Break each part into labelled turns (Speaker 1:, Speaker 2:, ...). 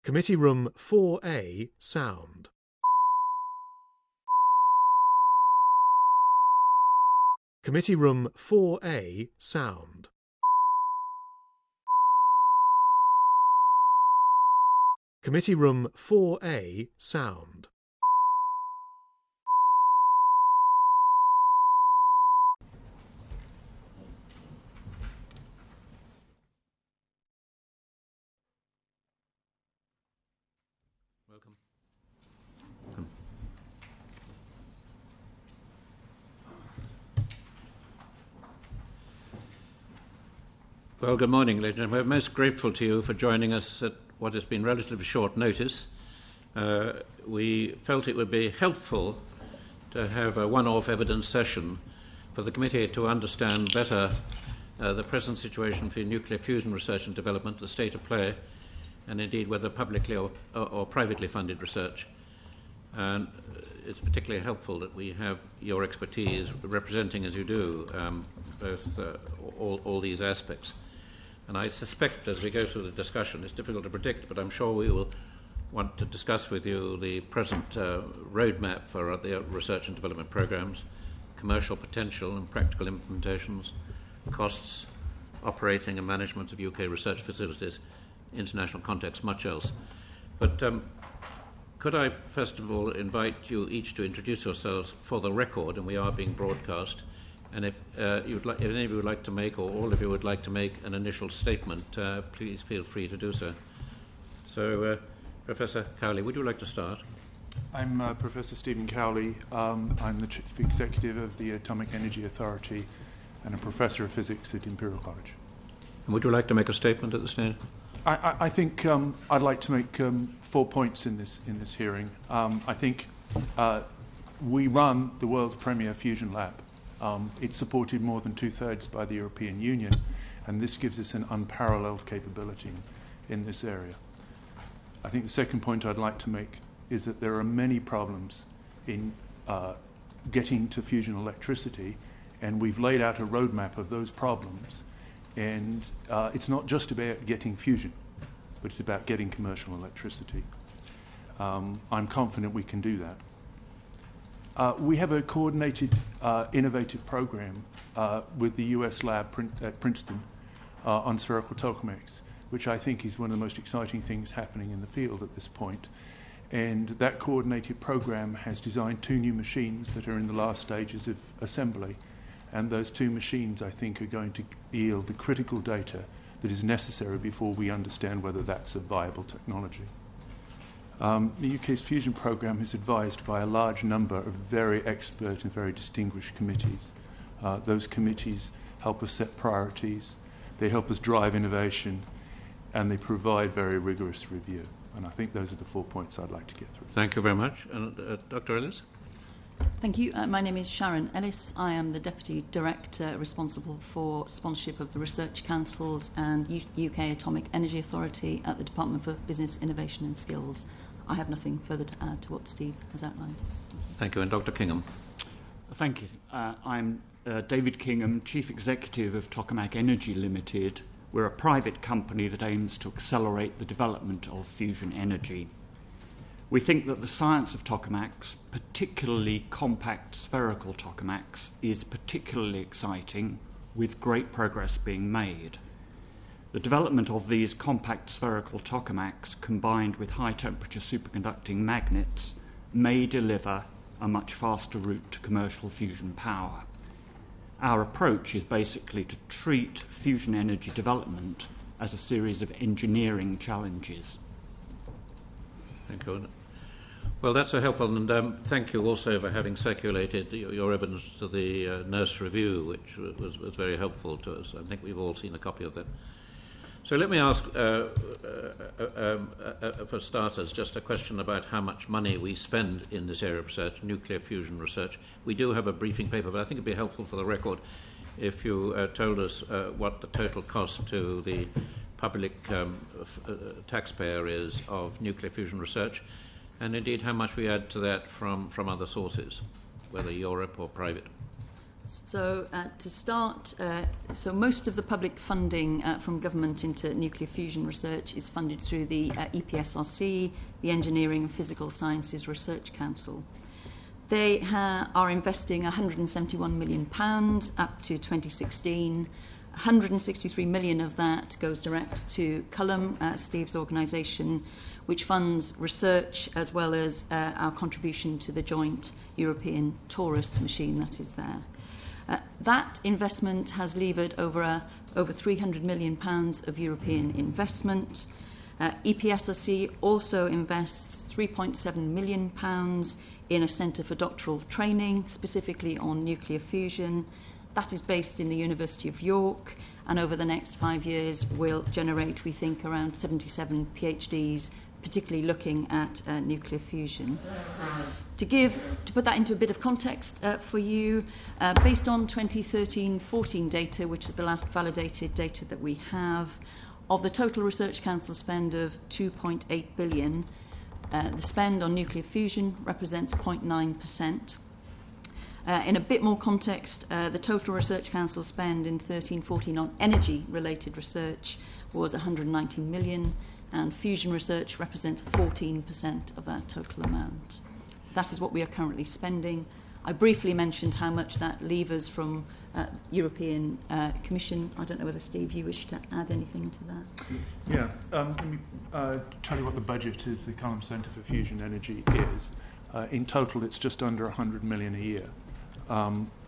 Speaker 1: Committee Room 4A, sound. Committee Room 4A, sound. Committee Room 4A, sound.
Speaker 2: Welcome. Well, good morning, ladies and gentlemen. We're most grateful to you for joining us at what has been relatively short notice. We felt it would be helpful to have a one-off evidence session for the committee to understand better the present situation for nuclear fusion research and development, the state of play, and indeed whether publicly or privately funded research. And it's particularly helpful that we have your expertise representing, as you do, both all these aspects. And I suspect as we go through the discussion, it's difficult to predict, but I'm sure we will want to discuss with you the present roadmap for the research and development programs, commercial potential and practical implementations, costs, operating and management of UK research facilities, international context, much else. But could I first of all invite you each to introduce yourselves for the record, and we are being broadcast, and if any of you would like to make, or all of you would like to make an initial statement, please feel free to do so. So, Professor Cowley, would you like to start?
Speaker 3: I'm Professor Stephen Cowley. I'm the Chief Executive of the Atomic Energy Authority and a Professor of Physics at Imperial College.
Speaker 2: And would you like to make a statement at this stage?
Speaker 3: I think I'd like to make 4 points in this hearing. I think we run the world's premier fusion lab. It's supported more than 2/3 by the European Union, and this gives us an unparalleled capability in this area. I think the second point I'd like to make is that there are many problems in getting to fusion electricity, and we've laid out a roadmap of those problems. And it's not just about getting fusion, but it's about getting commercial electricity. I'm confident we can do that. We have a coordinated, innovative program with the US lab at Princeton on spherical tokamaks, which I think is one of the most exciting things happening in the field at this point. And that coordinated program has designed 2 new machines that are in the last stages of assembly. And those 2 machines, I think, are going to yield the critical data that is necessary before we understand whether that's a viable technology. The UK's fusion programme is advised by a large number of very expert and very distinguished committees. Those committees help us set priorities, they help us drive innovation, and they provide very rigorous review. And I think those are the 4 points I'd like to get through.
Speaker 2: Thank you very much. And Dr. Ellis?
Speaker 4: Thank you. My name is Sharon Ellis. I am the Deputy Director responsible for sponsorship of the Research Councils and UK Atomic Energy Authority at the Department for Business, Innovation and Skills. I have nothing further to add to what Steve has outlined.
Speaker 2: Thank you. And Dr. Kingham?
Speaker 5: Thank you. I'm David Kingham, Chief Executive of Tokamak Energy Limited. We're a private company that aims to accelerate the development of fusion energy. We think that the science of tokamaks, particularly compact spherical tokamaks, is particularly exciting, with great progress being made. The development of these compact spherical tokamaks, combined with high-temperature superconducting magnets, may deliver a much faster route to commercial fusion power. Our approach is basically to treat fusion energy development as a series of engineering challenges.
Speaker 2: Thank you. Well, that's a helpful, and thank you also for having circulated your evidence to the Nurse Review, which was very helpful to us. I think we've all seen a copy of that. So let me ask, for starters, just a question about how much money we spend in this area of research, nuclear fusion research. We do have a briefing paper, but I think it'd be helpful for the record if you told us what the total cost to the public taxpayer is of nuclear fusion research, and indeed how much we add to that from other sources, whether Europe or private.
Speaker 4: So to start, so most of the public funding from government into nuclear fusion research is funded through the EPSRC, the Engineering and Physical Sciences Research Council. They are investing £171 million up to 2016. 163 million of that goes direct to Kingham, Steve's organisation, which funds research as well as our contribution to the joint European Taurus machine that is there. That investment has levered over £300 million of European investment. EPSRC also invests £3.7 million in a centre for doctoral training, specifically on nuclear fusion. That is based in the University of York, and over the next 5 years will generate, we think, around 77 PhDs, particularly looking at nuclear fusion. To put that into a bit of context for you, based on 2013-14 data, which is the last validated data that we have, of the total Research Council spend of $2.8 billion, the spend on nuclear fusion represents 0.9%. In a bit more context, the total Research Council spend in 13-14 on energy-related research was 190 million, and fusion research represents 14% of that total amount. So that is what we are currently spending. I briefly mentioned how much that levers from European Commission. I don't know whether, Steve, you wish to add anything to that?
Speaker 3: Yeah, let me tell you what the budget of the Kingham Centre for Fusion Energy is. In total, it's just under 100 million a year.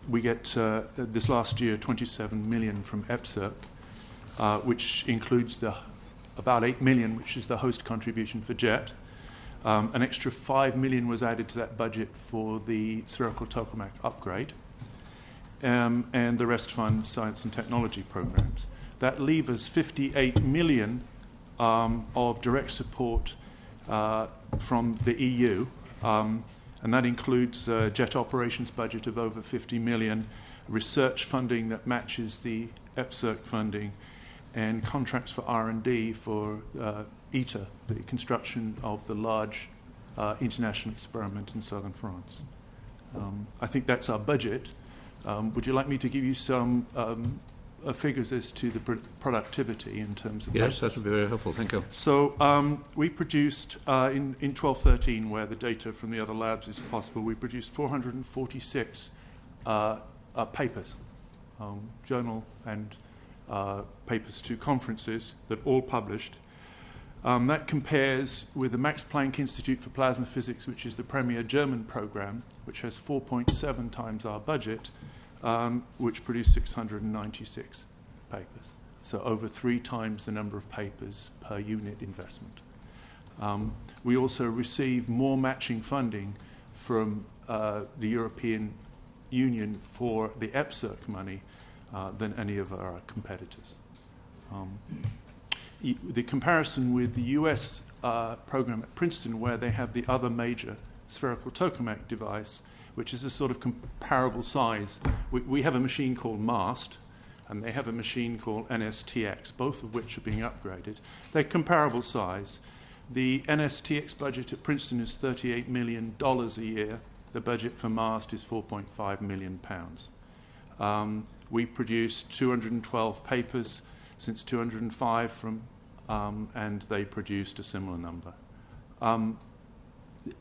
Speaker 3: We get, this last year, 27 million from EPSRC, which includes about 8 million, which is the host contribution for JET. An extra 5 million was added to that budget for the spherical Tokamak upgrade, and the rest funds science and technology programs. That leaves us 58 million of direct support from the EU, and that includes JET operations budget of over 50 million, research funding that matches the EPSRC funding, and contracts for R&D for ITER, the construction of the large international experiment in southern France. I think that's our budget. Would you like me to give you some figures as to the productivity in terms of...
Speaker 2: Yes, that would be very helpful. Thank you.
Speaker 3: So we produced, in 12-13, where the data from the other labs is possible, we produced 446 papers, journal and papers to conferences that all published. That compares with the Max Planck Institute for Plasma Physics, which is the premier German program, which has 4.7 times our budget, which produced 696 papers. So over 3 times the number of papers per unit investment. We also receive more matching funding from the European Union for the EPSRC money than any of our competitors. The comparison with the US program at Princeton, where they have the other major spherical Tokamak device, which is a sort of comparable size. We have a machine called MAST, and they have a machine called NSTX, both of which are being upgraded. They're comparable size. The NSTX budget at Princeton is $38 million a year. The budget for MAST is £4.5 million. We produced 212 papers since 205 from, and they produced a similar number.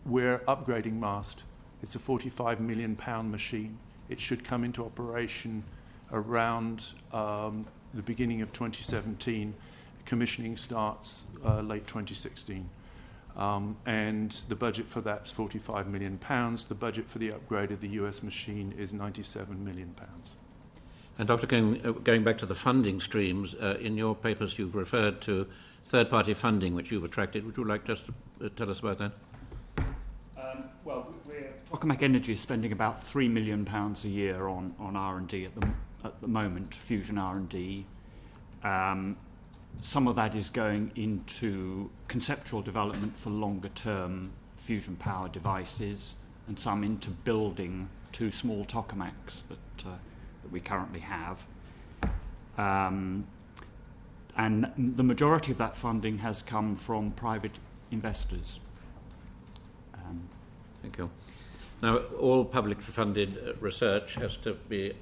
Speaker 3: We're upgrading MAST. It's a £45 million machine. It should come into operation around the beginning of 2017. Commissioning starts late 2016. And the budget for that's £45 million. The budget for the upgrade of the US machine is £97 million.
Speaker 2: And Dr. King, going back to the funding streams, in your papers you've referred to third-party funding which you've attracted. Would you like just to tell us about that?
Speaker 5: Tokamak Energy is spending about £3 million a year on R&D at the moment, fusion R&D. Some of that is going into conceptual development for longer-term fusion power devices, and some into building 2 small Tokamaks that we currently have. And the majority of that funding has come from private investors.
Speaker 2: Thank you. Now, all publicly funded research has to be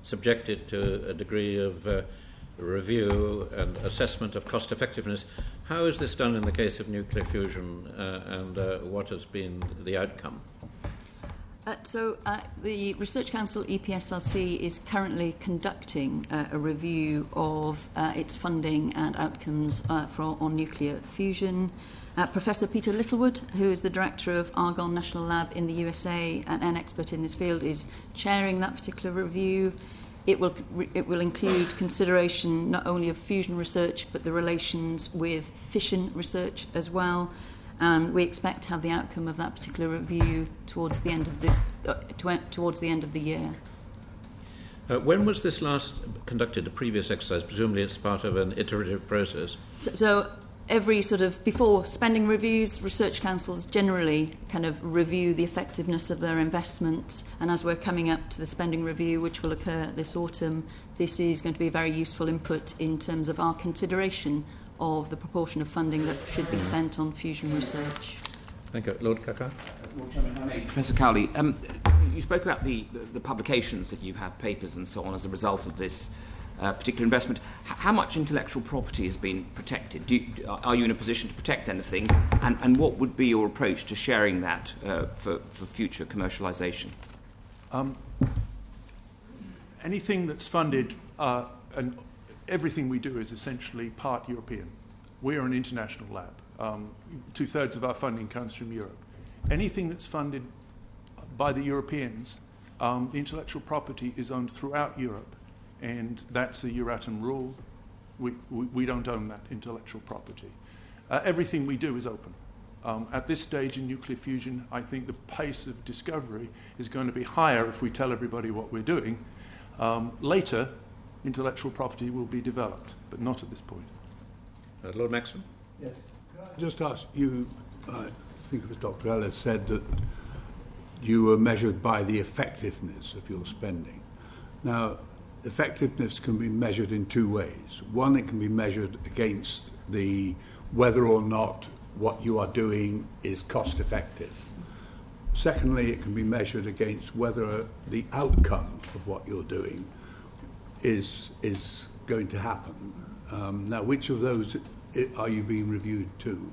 Speaker 2: subjected to a degree of review and assessment of cost effectiveness. How is this done in the case of nuclear fusion, and what has been the outcome?
Speaker 4: The Research Council EPSRC is currently conducting a review of its funding and outcomes on nuclear fusion. Professor Peter Littlewood, who is the director of Argonne National Lab in the USA and an expert in this field, is chairing that particular review. It will include consideration not only of fusion research but the relations with fission research as well. And we expect to have the outcome of that particular review towards the end of the year.
Speaker 2: When was this last conducted, the previous exercise? Presumably it's part of an iterative process.
Speaker 4: So every before spending reviews, research councils generally kind of review the effectiveness of their investments, and as we're coming up to the spending review, which will occur this autumn, this is going to be a very useful input in terms of our consideration of the proportion of funding that should be spent on fusion research.
Speaker 2: Thank you. Lord Kakar?
Speaker 6: Professor Cowley, you spoke about the publications that you have, papers and so on, as a result of this particular investment. How much intellectual property has been protected? Are you in a position to protect anything? And what would be your approach to sharing that for future commercialisation?
Speaker 3: Anything that's funded, and everything we do is essentially part European. We're an international lab. 2/3 of our funding comes from Europe. Anything that's funded by the Europeans, the intellectual property is owned throughout Europe, and that's a Euratom rule. We don't own that intellectual property. Everything we do is open. At this stage in nuclear fusion, I think the pace of discovery is going to be higher if we tell everybody what we're doing. Later, intellectual property will be developed, but not at this point.
Speaker 2: Lord Maxwell?
Speaker 7: Yes. Can I just ask you, I think it was Dr. Ellis said that you were measured by the effectiveness of your spending. Now, effectiveness can be measured in two ways. One, it can be measured against whether or not what you are doing is cost effective. Secondly, it can be measured against whether the outcome of what you're doing is going to happen. Now, which of those are you being reviewed to?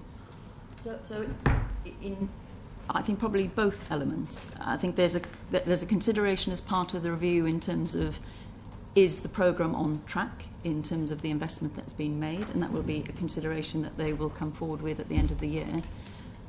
Speaker 4: I think probably both elements. I think there's a consideration as part of the review in terms of, is the programme on track in terms of the investment that's been made, and that will be a consideration that they will come forward with at the end of the year.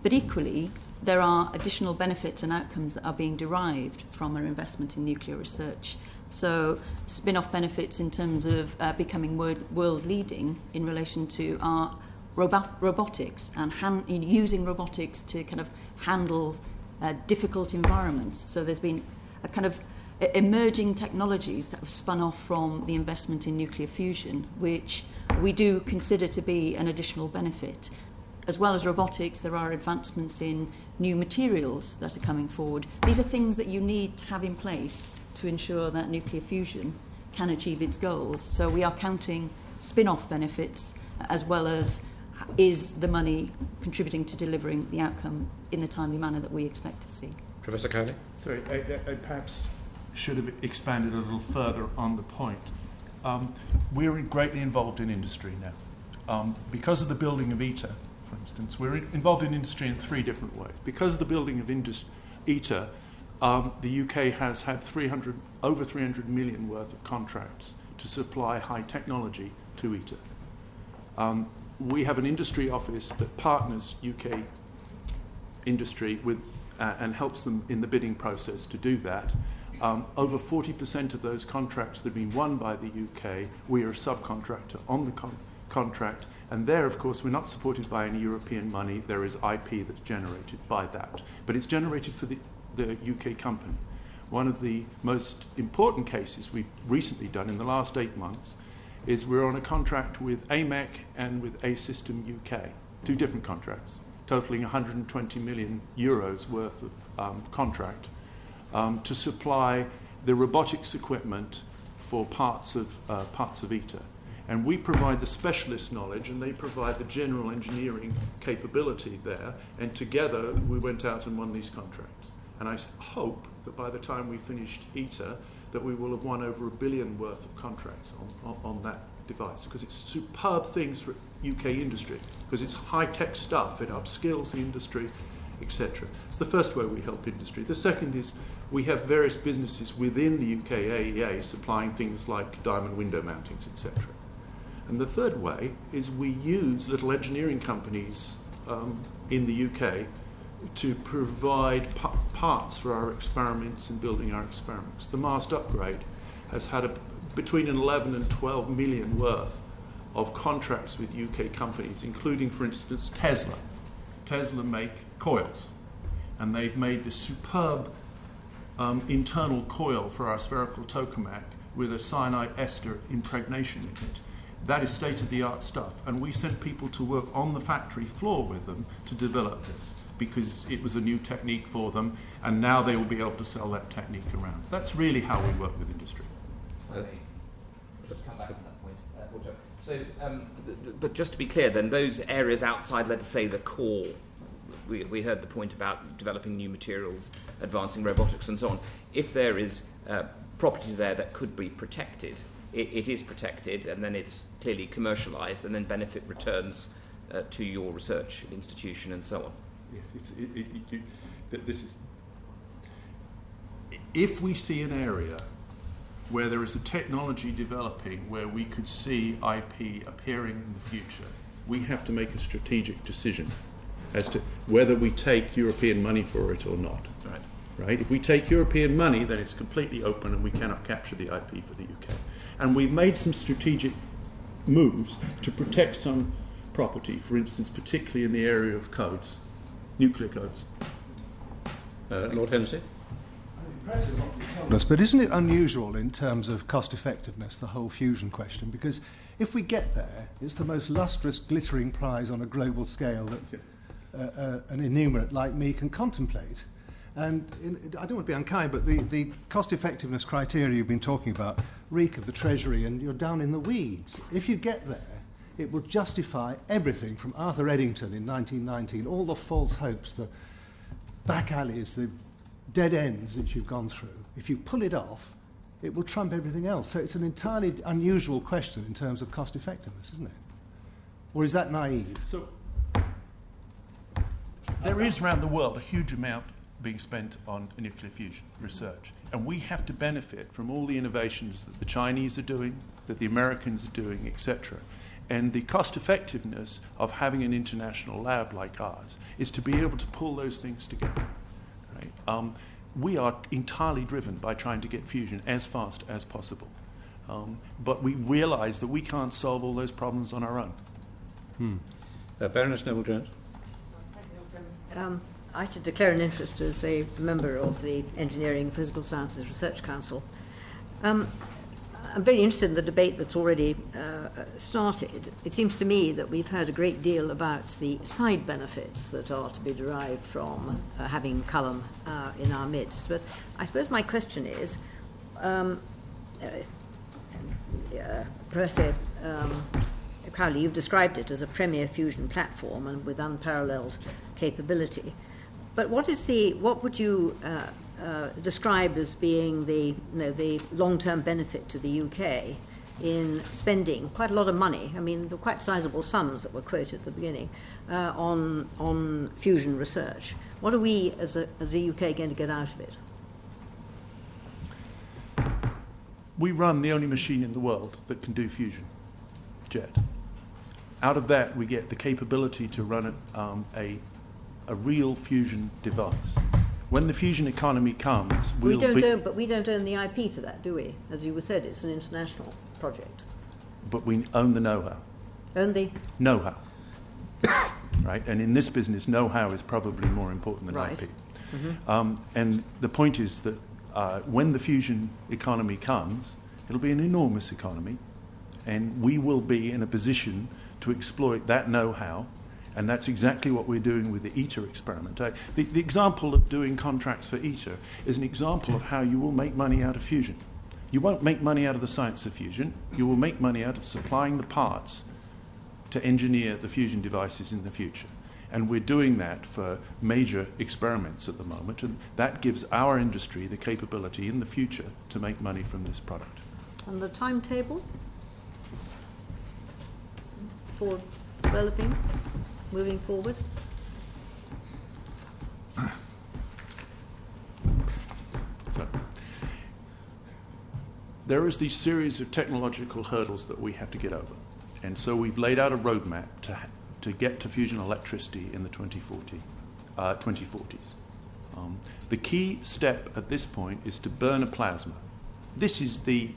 Speaker 4: But equally, there are additional benefits and outcomes that are being derived from our investment in nuclear research. So spin-off benefits in terms of becoming world leading in relation to our robotics and using robotics to kind of handle difficult environments. So there's been a kind of emerging technologies that have spun off from the investment in nuclear fusion, which we do consider to be an additional benefit. As well as robotics, there are advancements in new materials that are coming forward. These are things that you need to have in place to ensure that nuclear fusion can achieve its goals. So we are counting spin-off benefits as well as is the money contributing to delivering the outcome in the timely manner that we expect to see.
Speaker 2: Professor Cowley?
Speaker 3: Sorry, I perhaps should have expanded a little further on the point. We're greatly involved in industry now. Because of the building of ITER, for instance, we're involved in industry in three different ways. Because of the building of ITER, the UK has had over 300 million worth of contracts to supply high technology to ITER. We have an industry office that partners UK industry with and helps them in the bidding process to do that. Over 40% of those contracts that have been won by the UK, we are a subcontractor on the contract. And there, of course, we're not supported by any European money. There is IP that's generated by that. But it's generated for the UK company. One of the most important cases we've recently done in the last 8 months is we're on a contract with AMEC and with A-System UK, two different contracts, totaling 120 million euros worth of contract to supply the robotics equipment for parts of ITER. And we provide the specialist knowledge, and they provide the general engineering capability there. And together, we went out and won these contracts. And I hope that by the time we finished ITER, that we will have won over $1 billion worth of contracts on that device, because it's superb things for UK industry, because it's high-tech stuff, it upskills the industry, etc. It's the first way we help industry. The second is we have various businesses within the UK AEA supplying things like diamond window mountings, etc. And the third way is we use little engineering companies in the UK to provide parts for our experiments and building our experiments. The MAST upgrade has had between 11 and 12 million worth of contracts with UK companies, including, for instance, Tesla. Tesla make coils, and they've made this superb internal coil for our spherical Tokamak with a cyanide ester impregnation in it. That is state-of-the-art stuff, and we sent people to work on the factory floor with them to develop this, because it was a new technique for them, and now they will be able to sell that technique around. That's really how we work with industry.
Speaker 6: Just come back on that point. So, but just to be clear then, those areas outside, let's say, the core, we heard the point about developing new materials, advancing robotics and so on. If there is property there that could be protected, it is protected, and then it's clearly commercialised, and then benefit returns to your research institution and so on.
Speaker 3: This is, if we see an area where there is a technology developing where we could see IP appearing in the future, we have to make a strategic decision as to whether we take European money for it or not. Right? If we take European money, then it's completely open and we cannot capture the IP for the UK. And we've made some strategic moves to protect some property, for instance, particularly in the area of codes, nuclear codes.
Speaker 2: Lord Hennessy?
Speaker 8: But isn't it unusual in terms of cost effectiveness, the whole fusion question? Because if we get there, it's the most lustrous, glittering prize on a global scale that an enumerate like me can contemplate. And I don't want to be unkind, but the cost effectiveness criteria you've been talking about reek of the Treasury, and you're down in the weeds. If you get there, it will justify everything from Arthur Eddington in 1919, all the false hopes, the back alleys, the dead ends that you've gone through. If you pull it off, it will trump everything else. So it's an entirely unusual question in terms of cost effectiveness, isn't it? Or is that naive?
Speaker 3: So there is around the world a huge amount being spent on nuclear fusion research, and we have to benefit from all the innovations that the Chinese are doing, that the Americans are doing, etc. And the cost effectiveness of having an international lab like ours is to be able to pull those things together. Right? We are entirely driven by trying to get fusion as fast as possible. But we realise that we can't solve all those problems on our own.
Speaker 2: Baroness Noble-Jones?
Speaker 9: I should declare an interest as a member of the Engineering and Physical Sciences Research Council. I'm very interested in the debate that's already started. It seems to me that we've heard a great deal about the side benefits that are to be derived from having Cullum in our midst. But I suppose my question is, Professor Cowley, you've described it as a premier fusion platform and with unparalleled capability. But what would you describe as being the long-term benefit to the UK in spending quite a lot of money? I mean, the quite sizable sums that were quoted at the beginning on fusion research. What are we as a UK going to get out of it?
Speaker 3: We run the only machine in the world that can do fusion, jet. Out of that, we get the capability to run a real fusion device. When the fusion economy comes,
Speaker 9: we don't own the IP to that, do we? As you said, it's an international project.
Speaker 3: But we own the know-how.
Speaker 9: Own the
Speaker 3: know-how. Right? And in this business, know-how is probably more important than IP. Mm-hmm. And the point is that when the fusion economy comes, it'll be an enormous economy, and we will be in a position to exploit that know-how. And that's exactly what we're doing with the ITER experiment. The example of doing contracts for ITER is an example of how you will make money out of fusion. You won't make money out of the science of fusion. You will make money out of supplying the parts to engineer the fusion devices in the future. And we're doing that for major experiments at the moment, and that gives our industry the capability in the future to make money from this product.
Speaker 9: And the timetable for developing, moving forward?
Speaker 3: So, there is these series of technological hurdles that we have to get over. And so we've laid out a roadmap to get to fusion electricity in the 2040s. The key step at this point is to burn a plasma. This is the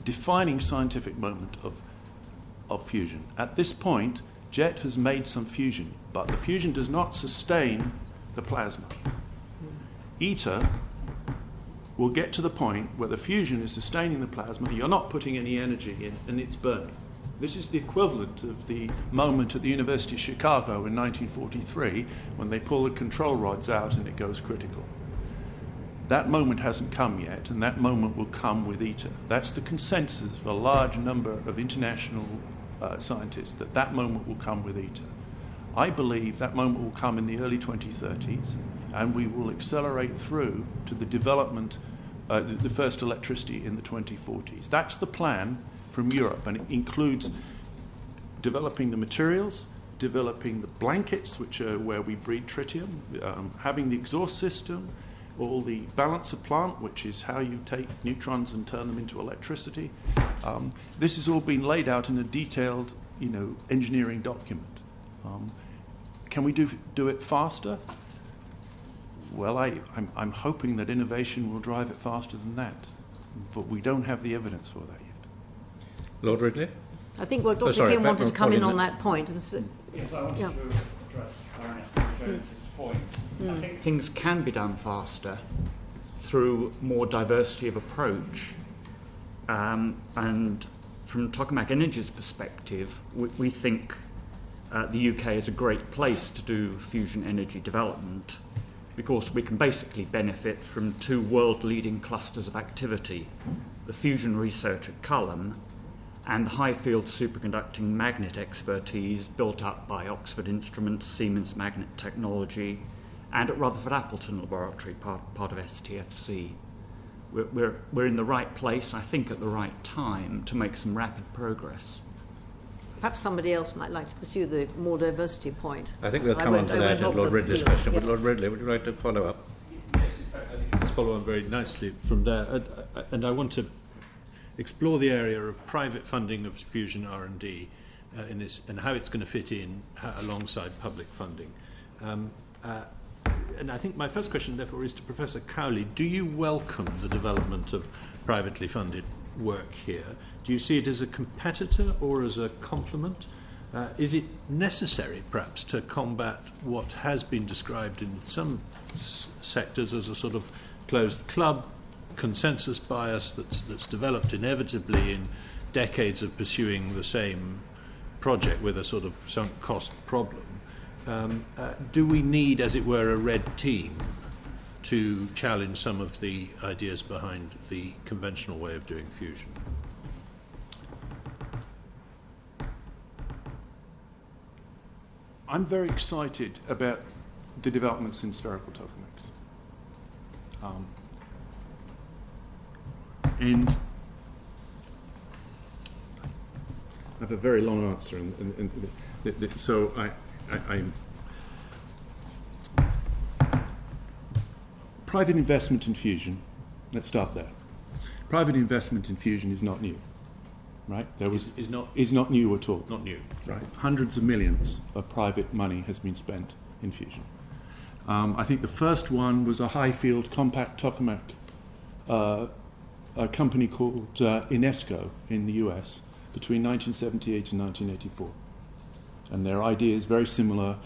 Speaker 3: defining scientific moment of fusion. At this point, jet has made some fusion, but the fusion does not sustain the plasma. ITER will get to the point where the fusion is sustaining the plasma, you're not putting any energy in, and it's burning. This is the equivalent of the moment at the University of Chicago in 1943 when they pull the control rods out and it goes critical. That moment hasn't come yet, and that moment will come with ITER. That's the consensus of a large number of international scientists, that moment will come with ITER. I believe that moment will come in the early 2030s, and we will accelerate through to the development, the first electricity in the 2040s. That's the plan from Europe, and it includes developing the materials, developing the blankets, which are where we breed tritium, having the exhaust system, all the balance of plant, which is how you take neutrons and turn them into electricity. This has all been laid out in a detailed, engineering document. Can we do it faster? Well, I'm hoping that innovation will drive it faster than that, but we don't have the evidence for that yet.
Speaker 2: Lord Ridley?
Speaker 9: I think Dr. King wanted to come in on that point.
Speaker 5: Yes, I wanted to address Baroness Jones's point. I think things can be done faster through more diversity of approach. And from Tokamak Energy's perspective, we think the UK is a great place to do fusion energy development because we can basically benefit from two world-leading clusters of activity, the fusion research at Kingham and the high-field superconducting magnet expertise built up by Oxford Instruments, Siemens Magnet Technology, and at Rutherford Appleton Laboratory, part of STFC. We're in the right place, I think, at the right time to make some rapid progress.
Speaker 9: Perhaps somebody else might like to pursue the more diversity point.
Speaker 2: I think we'll come on to that in Lord Ridley's question. But Lord Ridley, would you like to follow up?
Speaker 10: Yes, in fact, I think let's follow on very nicely from there. And I want to explore the area of private funding of fusion R&D in this, and how it's going to fit in alongside public funding. And I think my first question, therefore, is to Professor Cowley. Do you welcome the development of privately funded work here? Do you see it as a competitor or as a complement? Is it necessary, perhaps, to combat what has been described in some sectors as a sort of closed club consensus bias that's developed inevitably in decades of pursuing the same project with a sort of sunk cost problem? Do we need, as it were, a red team to challenge some of the ideas behind the conventional way of doing fusion?
Speaker 3: I'm very excited about the developments in spherical tokamaks. And I have a very long answer, so I'm private investment in fusion. Let's start there. Private investment in fusion is not new, right? Is not new at all.
Speaker 10: Not new,
Speaker 3: right? Hundreds of millions of private money has been spent in fusion. I think the first one was a high-field compact tokamak, a company called Inesco in the US between 1978 and 1984. And their idea is very similar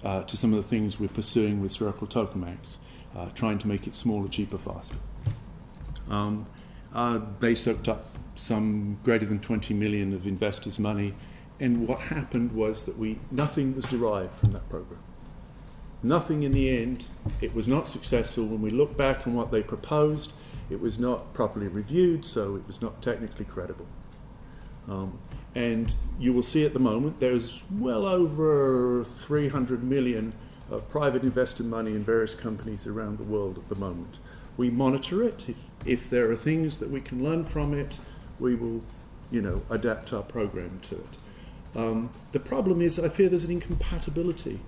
Speaker 3: to some of the things we're pursuing with spherical tokamaks, trying to make it smaller, cheaper, faster. They soaked up some greater than 20 million of investors' money, and what happened was that nothing was derived from that program. Nothing in the end. It was not successful. When we look back on what they proposed, it was not properly reviewed, so it was not technically credible. And you will see at the moment there's well over 300 million of private investor money in various companies around the world at the moment. We monitor it. If there are things that we can learn from it, we will, adapt our program to it. The problem is, I fear there's an incompatibility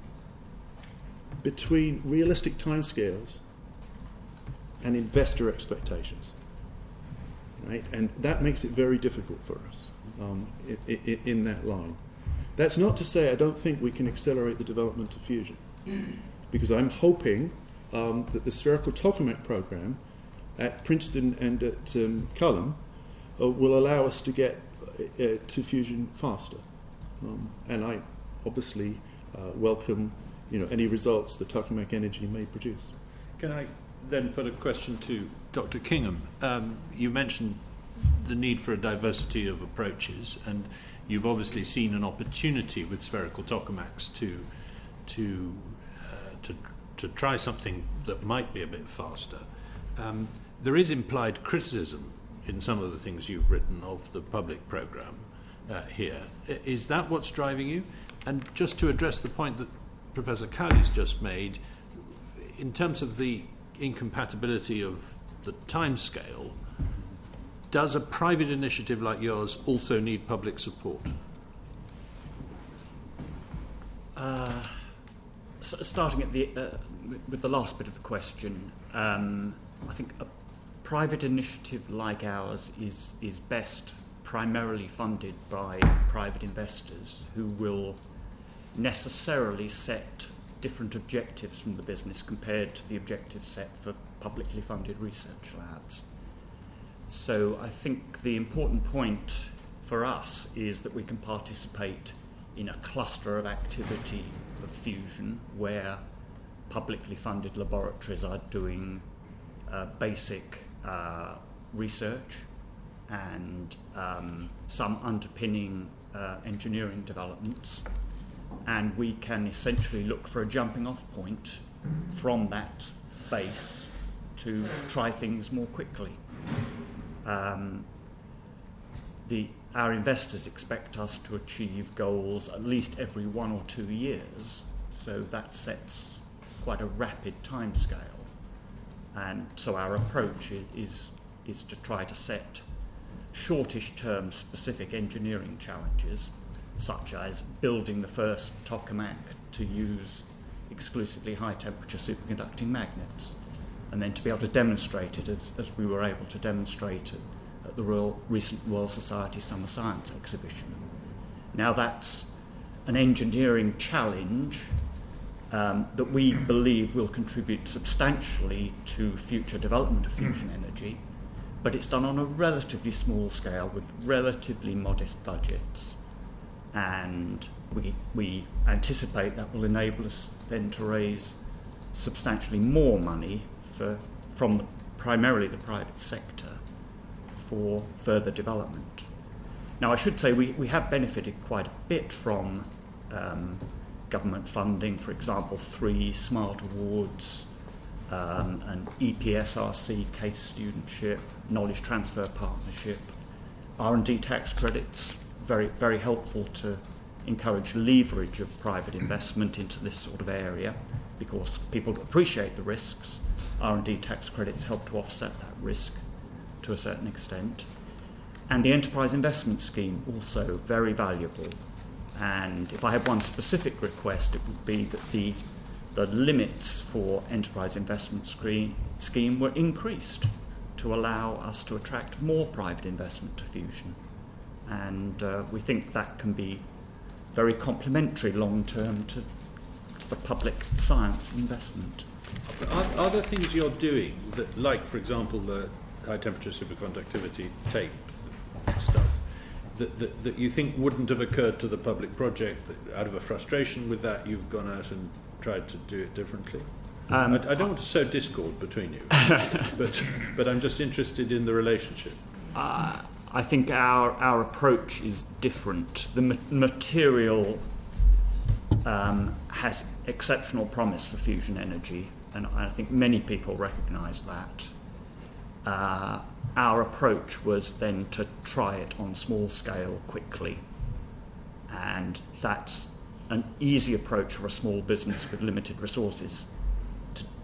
Speaker 3: between realistic timescales and investor expectations, right? And that makes it very difficult for us in that line. That's not to say I don't think we can accelerate the development of fusion, because I'm hoping that the spherical Tokamak program at Princeton and at Kingham will allow us to get to fusion faster. And I obviously welcome any results that Tokamak Energy may produce.
Speaker 10: Can I then put a question to Dr. Kingham? You mentioned the need for a diversity of approaches, and you've obviously seen an opportunity with spherical tokamaks to try something that might be a bit faster. There is implied criticism in some of the things you've written of the public programme here. Is that what's driving you? And just to address the point that Professor Cowley's just made, in terms of the incompatibility of the timescale, does a private initiative like yours also need public support?
Speaker 5: Starting at with the last bit of the question, I think a private initiative like ours is best primarily funded by private investors who will necessarily set different objectives from the business compared to the objectives set for publicly funded research labs. So I think the important point for us is that we can participate in a cluster of activity of fusion where publicly funded laboratories are doing basic research and some underpinning engineering developments, and we can essentially look for a jumping off point from that base to try things more quickly. Our investors expect us to achieve goals at least every 1 or 2 years, so that sets quite a rapid timescale. And so our approach is to try to set shortish term specific engineering challenges, such as building the first Tokamak to use exclusively high temperature superconducting magnets, and then to be able to demonstrate it as we were able to demonstrate it at the recent Royal Society Summer Science Exhibition. Now that's an engineering challenge that we believe will contribute substantially to future development of fusion energy, but it's done on a relatively small scale with relatively modest budgets, and we anticipate that will enable us then to raise substantially more money from primarily the private sector for further development. Now I should say we have benefited quite a bit from government funding, for example 3 SMART awards, an EPSRC case studentship, knowledge transfer partnership, R&D tax credits, very, very helpful to encourage leverage of private investment into this sort of area because people appreciate the risks. R&D tax credits help to offset that risk to a certain extent. And the Enterprise Investment Scheme also very valuable. And if I had one specific request, it would be that the limits for Enterprise Investment Scheme were increased to allow us to attract more private investment to fusion. And we think that can be very complementary long term to the public science investment.
Speaker 10: Are there things you're doing that, like, for example, the high temperature superconductivity tape stuff, that you think wouldn't have occurred to the public project, that out of a frustration with that you've gone out and tried to do it differently? I don't want to sow discord between you, but I'm just interested in the relationship.
Speaker 5: I think our approach is different. The material has exceptional promise for fusion energy, and I think many people recognise that. our approach was then to try it on small scale quickly. And that's an easy approach for a small business with limited resources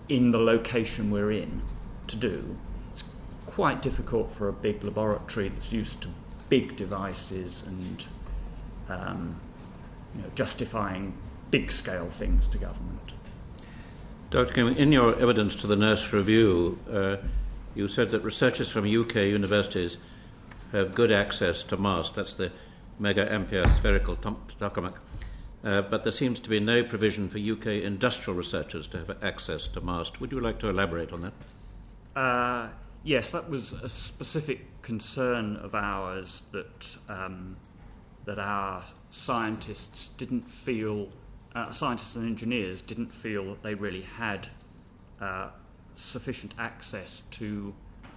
Speaker 5: in the location we're in to do. It's quite difficult for a big laboratory that's used to big devices and justifying big-scale things to government.
Speaker 2: Dr. Kingham, in your evidence to the Nurse Review, you said that researchers from UK universities have good access to MAST, that's the mega-ampere spherical Tokamak, but there seems to be no provision for UK industrial researchers to have access to MAST. Would you like to elaborate on that?
Speaker 5: Yes, that was a specific concern of ours, that our scientists didn't feel, scientists and engineers didn't feel that they really had sufficient access to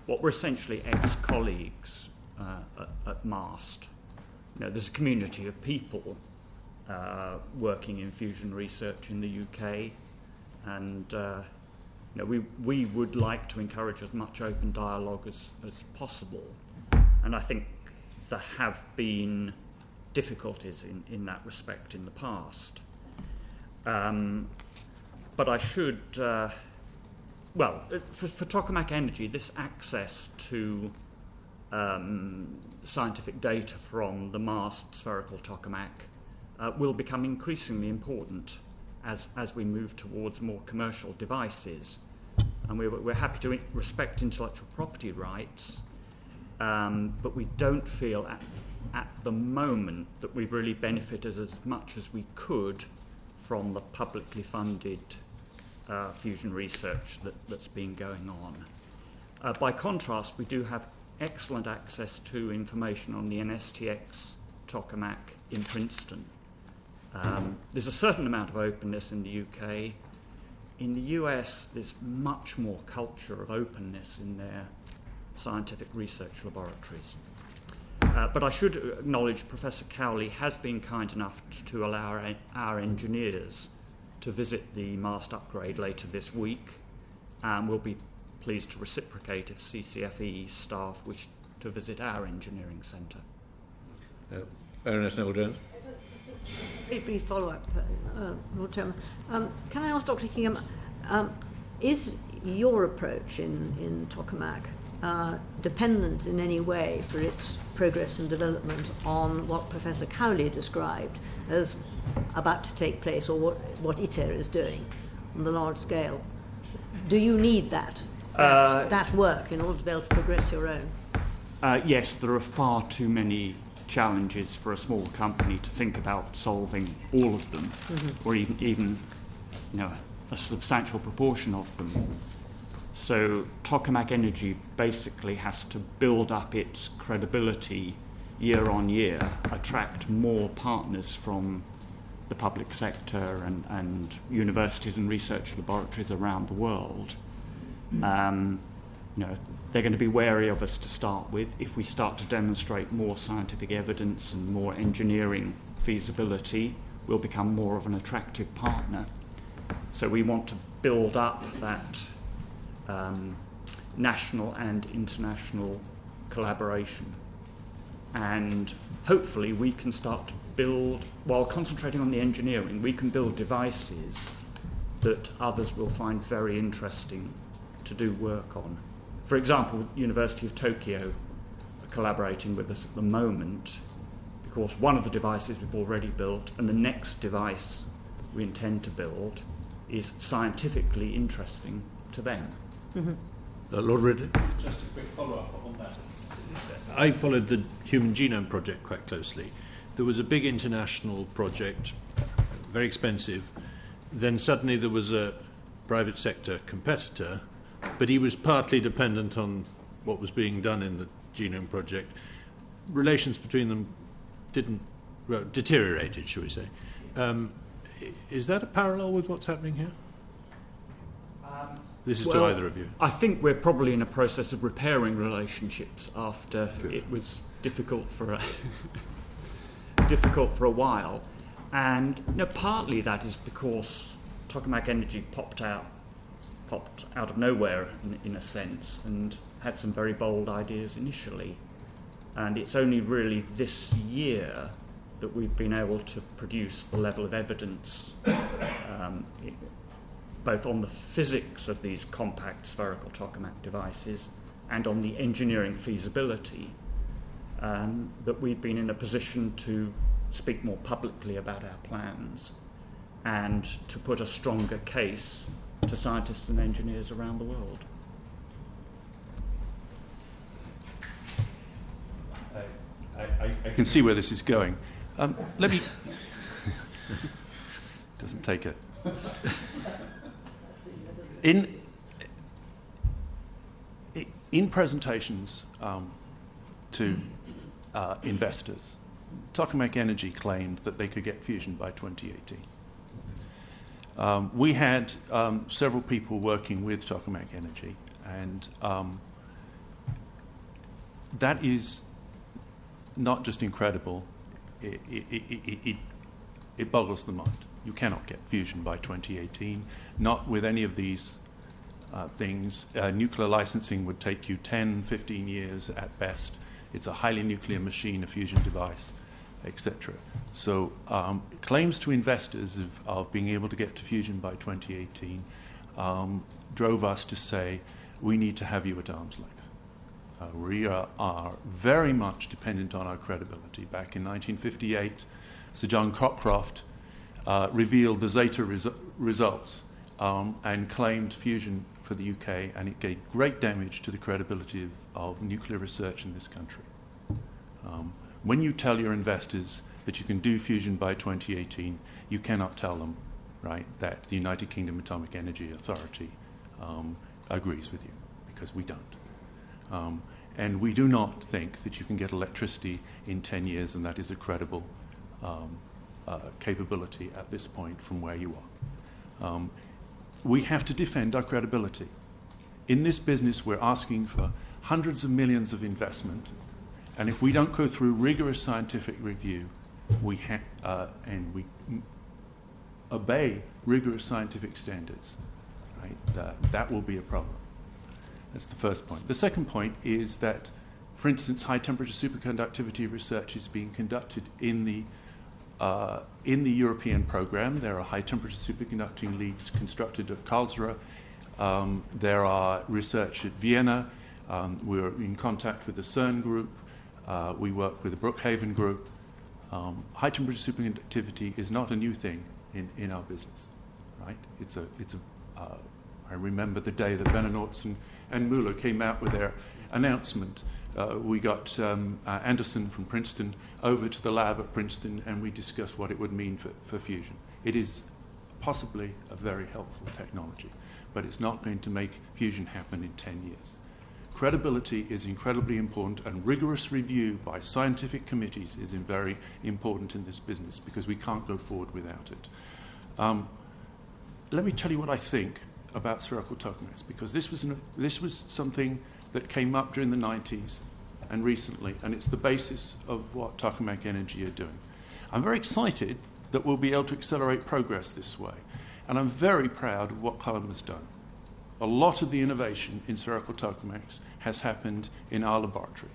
Speaker 5: what were essentially ex-colleagues at MAST. There's a community of people working in fusion research in the UK, and we would like to encourage as much open dialogue as possible, and I think there have been difficulties in that respect in the past. But I should, for Tokamak Energy, this access to scientific data from the MAST spherical Tokamak will become increasingly important as we move towards more commercial devices. And we're happy to respect intellectual property rights, but we don't feel at the moment that we've really benefited as much as we could from the publicly funded fusion research that's been going on. By contrast, we do have excellent access to information on the NSTX Tokamak in Princeton. There's a certain amount of openness in the UK. In the US, there's much more culture of openness in their scientific research laboratories. But I should acknowledge Professor Cowley has been kind enough to allow our engineers to visit the MAST upgrade later this week, and we'll be pleased to reciprocate if CCFE staff wish to visit our engineering centre.
Speaker 2: Baroness Neville-Jones?
Speaker 9: Very brief follow-up, Lord Chairman. Can I ask Dr. Kingham, is your approach in Tokamak dependent in any way for its progress and development on what Professor Cowley described as about to take place, or what ITER is doing on the large scale? Do you need that work in order to be able to progress your own?
Speaker 5: Yes, there are far too many challenges for a small company to think about solving all of them, or even a substantial proportion of them. So Tokamak Energy basically has to build up its credibility year on year, attract more partners from the public sector and universities and research laboratories around the world. They're going to be wary of us to start with. If we start to demonstrate more scientific evidence and more engineering feasibility, we'll become more of an attractive partner. So we want to build up that national and international collaboration. And hopefully we can start to build, while concentrating on the engineering, we can build devices that others will find very interesting to do work on. For example, University of Tokyo are collaborating with us at the moment because one of the devices we've already built and the next device we intend to build is scientifically interesting to them.
Speaker 2: Lord Ridley?
Speaker 10: Just a quick follow-up on that. I followed the Human Genome Project quite closely. There was a big international project, very expensive. Then suddenly there was a private sector competitor, but he was partly dependent on what was being done in the Genome Project. Relations between them deteriorated, shall we say. Is that a parallel with what's happening here? This is to either of you.
Speaker 5: I think we're probably in a process of repairing relationships after it was difficult for a while. And partly that is because Tokamak Energy popped out of nowhere in a sense and had some very bold ideas initially, and it's only really this year that we've been able to produce the level of evidence both on the physics of these compact spherical tokamak devices and on the engineering feasibility, that we've been in a position to speak more publicly about our plans and to put a stronger case to scientists and engineers around the world.
Speaker 3: I can see where this is going. Let me... Doesn't take it. In presentations to investors, Tokamak Energy claimed that they could get fusion by 2018. We had several people working with Tokamak Energy, and that is not just incredible, it boggles the mind. You cannot get fusion by 2018, not with any of these things. Nuclear licensing would take you 10, 15 years at best. It's a highly nuclear machine, a fusion device, etc. So claims to investors of being able to get to fusion by 2018 drove us to say, we need to have you at arm's length. We are very much dependent on our credibility. Back in 1958, Sir John Cockcroft revealed the Zeta results and claimed fusion for the UK, and it gave great damage to the credibility of nuclear research in this country. When you tell your investors that you can do fusion by 2018, you cannot tell them, right, that the United Kingdom Atomic Energy Authority agrees with you, because we don't. And we do not think that you can get electricity in 10 years, and that is a credible capability at this point from where you are. We have to defend our credibility. In this business, we're asking for hundreds of millions of investment, and if we don't go through rigorous scientific review, and we obey rigorous scientific standards, right, that will be a problem. That's the first point. The second point is that, for instance, high-temperature superconductivity research is being conducted in the European program. There are high-temperature superconducting leads constructed at Karlsruhe. There are research at Vienna. We're in contact with the CERN group. We work with the Brookhaven group. High-temperature superconductivity is not a new thing in our business, right? I remember the day that Benenortz and Mueller came out with their announcement. We got Anderson from Princeton over to the lab at Princeton, and we discussed what it would mean for fusion. It is possibly a very helpful technology, but it's not going to make fusion happen in 10 years. Credibility is incredibly important, and rigorous review by scientific committees is very important in this business, because we can't go forward without it. Let me tell you what I think about spherical tokamaks, because this was something that came up during the 90s and recently, and it's the basis of what Tokamak Energy are doing. I'm very excited that we'll be able to accelerate progress this way, and I'm very proud of what Colin has done. A lot of the innovation in spherical tokamaks has happened in our laboratory,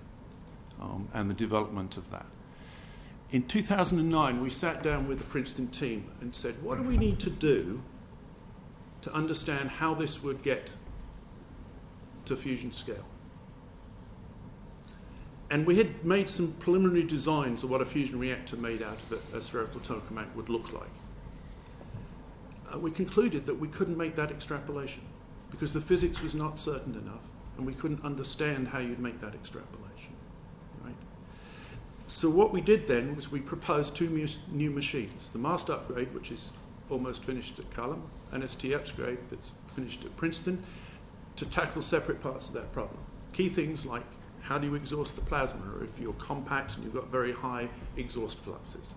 Speaker 3: and the development of that. In 2009, we sat down with the Princeton team and said, what do we need to do to understand how this would get to fusion scale? And we had made some preliminary designs of what a fusion reactor made out of a spherical tokamak would look like. We concluded that we couldn't make that extrapolation because the physics was not certain enough, and we couldn't understand how you'd make that extrapolation, right? So what we did then was we proposed two new machines, the master upgrade, which is almost finished at Kingham, and ST upgrade that's finished at Princeton, to tackle separate parts of that problem. Key things like, how do you exhaust the plasma, or if you're compact and you've got very high exhaust fluxes.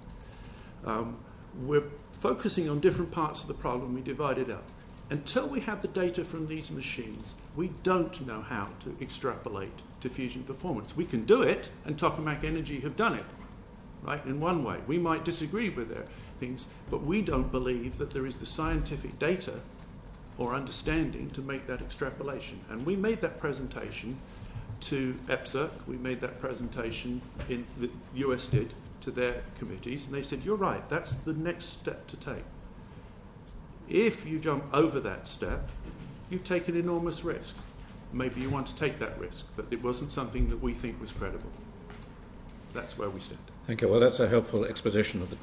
Speaker 3: We're focusing on different parts of the problem. We divide it up. Until we have the data from these machines, we don't know how to extrapolate to fusion performance. We can do it, and Tokamak Energy have done it, right, in one way. We might disagree with their things, but we don't believe that there is the scientific data or understanding to make that extrapolation. And we made that presentation, to EPSA. We made that presentation, the US did, to their committees, and they said, you're right, that's the next step to take. If you jump over that step, you take an enormous risk. Maybe you want to take that risk, but it wasn't something that we think was credible. That's where we stand.
Speaker 2: Thank you. Well, that's a helpful exposition of the...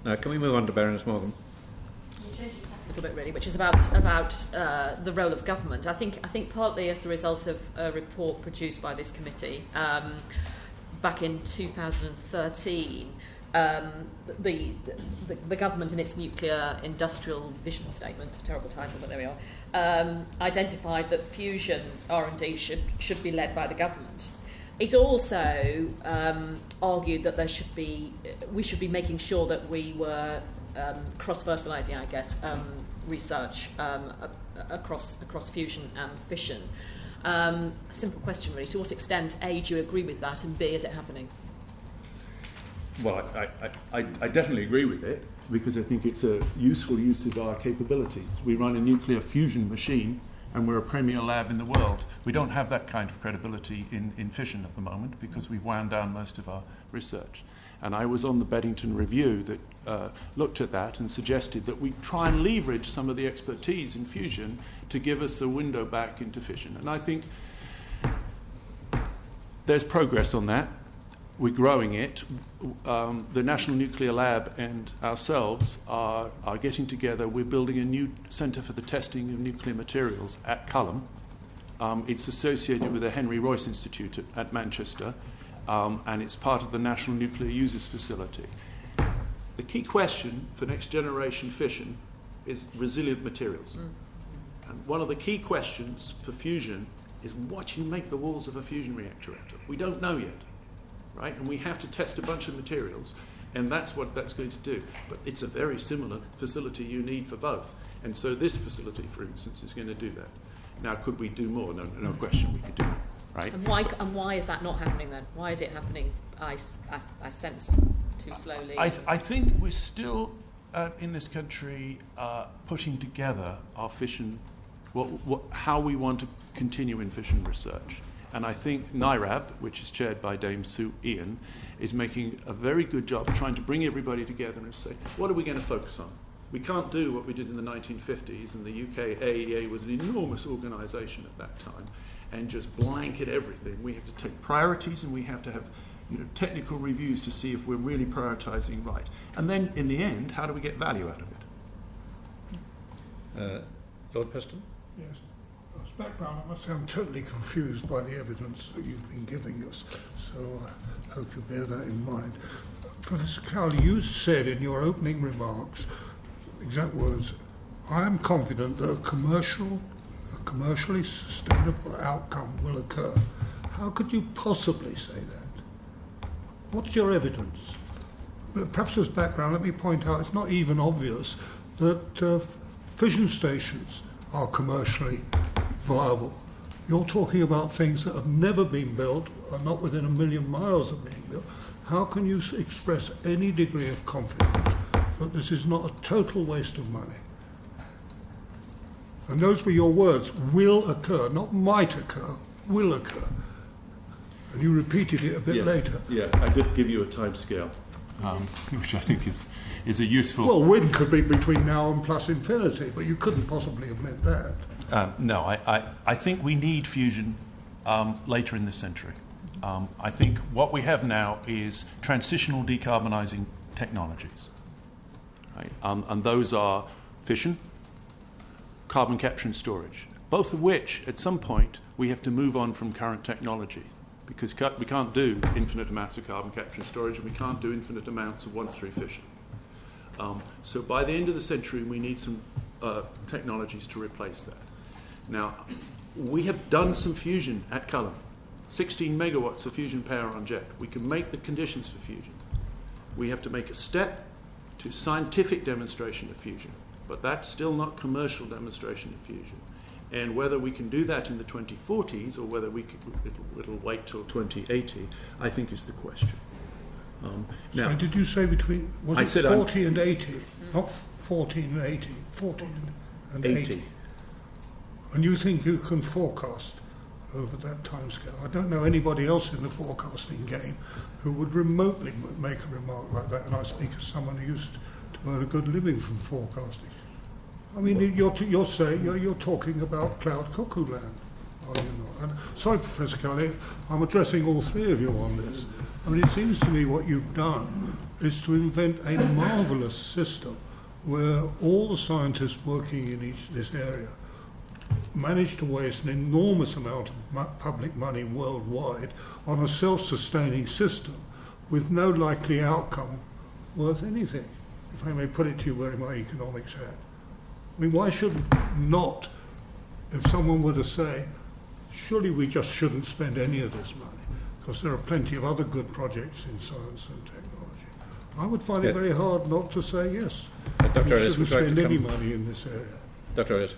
Speaker 2: Now, can we move on to Baroness Morgan?
Speaker 11: You changed it a little bit, really, which is about the role of government. I think partly as a result of a report produced by this committee back in 2013, the government in its nuclear industrial vision statement, a terrible title, but there we are, identified that fusion R&D should be led by the government. It also argued that we should be making sure that we were cross-fertilising, I guess, research across fusion and fission. A simple question, really. To what extent, A, do you agree with that, and B, is it happening?
Speaker 3: Well, I definitely agree with it, because I think it's a useful use of our capabilities. We run a nuclear fusion machine, and we're a premier lab in the world. We don't have that kind of credibility in fission at the moment, because we've wound down most of our research. And I was on the Beddington Review that looked at that and suggested that we try and leverage some of the expertise in fusion to give us a window back into fission. And I think there's progress on that. We're growing it. The National Nuclear Lab and ourselves are getting together. We're building a new centre for the testing of nuclear materials at Culham. It's associated with the Henry Royce Institute at Manchester, and it's part of the National Nuclear Users Facility. The key question for next generation fission is resilient materials. And one of the key questions for fusion is what you make the walls of a fusion reactor out of. We don't know yet. Right? And we have to test a bunch of materials, and that's what that's going to do. But it's a very similar facility you need for both. And so this facility, for instance, is going to do that. Now, could we do more? No question we could do more. Right?
Speaker 11: And why is that not happening then? Why is it happening, I sense, too slowly?
Speaker 3: I think we're still, in this country, pushing together our fission, how we want to continue in fission research. And I think NIRAB, which is chaired by Dame Sue Ian, is making a very good job of trying to bring everybody together and say, what are we going to focus on? We can't do what we did in the 1950s, and the UK AEA was an enormous organisation at that time, and just blanket everything. We have to take priorities, and we have to have technical reviews to see if we're really prioritising right. And then, in the end, how do we get value out of it?
Speaker 2: Lord Preston?
Speaker 12: Yes. As background, I must say I'm totally confused by the evidence that you've been giving us, so I hope you bear that in mind. Professor Cowley, you said in your opening remarks, exact words, I am confident that a commercially sustainable outcome will occur. How could you possibly say that? What's your evidence? Perhaps as background, let me point out it's not even obvious that fission stations are commercially viable. You're talking about things that have never been built, are not within 1 million miles of being built. How can you express any degree of confidence that this is not a total waste of money? And those were your words, will occur, not might occur, will occur. And you repeated it a bit later.
Speaker 3: Yeah, I did give you a time scale, which I think is a useful...
Speaker 12: Well, when could be between now and plus infinity, but you couldn't possibly have meant that.
Speaker 3: No, I think we need fusion later in this century. I think what we have now is transitional decarbonising technologies. Right? And those are fission, carbon capture and storage, both of which, at some point, we have to move on from current technology, because we can't do infinite amounts of carbon capture and storage, and we can't do infinite amounts of 1-3 fission. So by the end of the century, we need some technologies to replace that. Now, we have done some fusion at Culham, 16 megawatts of fusion power on jet. We can make the conditions for fusion. We have to make a step to scientific demonstration of fusion, but that's still not commercial demonstration of fusion. And whether we can do that in the 2040s or whether it'll wait till 2080, I think is the question.
Speaker 12: Now, so did you say between, was it 40 and 80? Not 14 and 80, 40 and 80. And you think you can forecast over that timescale. I don't know anybody else in the forecasting game who would remotely make a remark like that, and I speak as someone who used to earn a good living from forecasting. I mean, you're talking about cloud cuckoo land, are you not? And sorry, Professor Cowley, I'm addressing all three of you on this. I mean, it seems to me what you've done is to invent a marvellous system where all the scientists working in this area manage to waste an enormous amount of public money worldwide on a self-sustaining system with no likely outcome worth anything, if I may put it to you wearing my economics hat. I mean, why should not, if someone were to say, surely we just shouldn't spend any of this money, because there are plenty of other good projects in science and technology. I would find it very hard not to say yes.
Speaker 2: Dr.
Speaker 12: We shouldn't spend any money in this area.
Speaker 2: Dr. Ellis.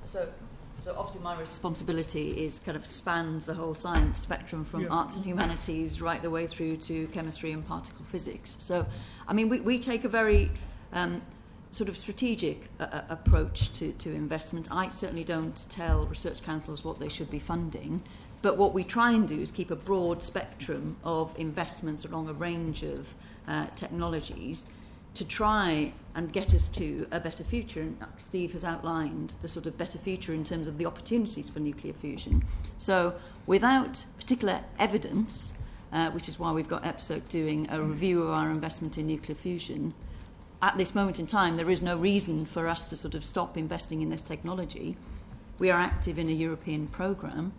Speaker 4: So obviously my responsibility is kind of spans the whole science spectrum from arts and humanities right the way through to chemistry and particle physics. So, I mean, we take a very sort of strategic approach to investment. I certainly don't tell research councils what they should be funding, but what we try and do is keep a broad spectrum of investments along a range of technologies to try and get us to a better future. And Steve has outlined the sort of better future in terms of the opportunities for nuclear fusion. So without particular evidence, which is why we've got EPSOC doing a review of our investment in nuclear fusion, at this moment in time there is no reason for us to sort of stop investing in this technology. We are active in a European programme.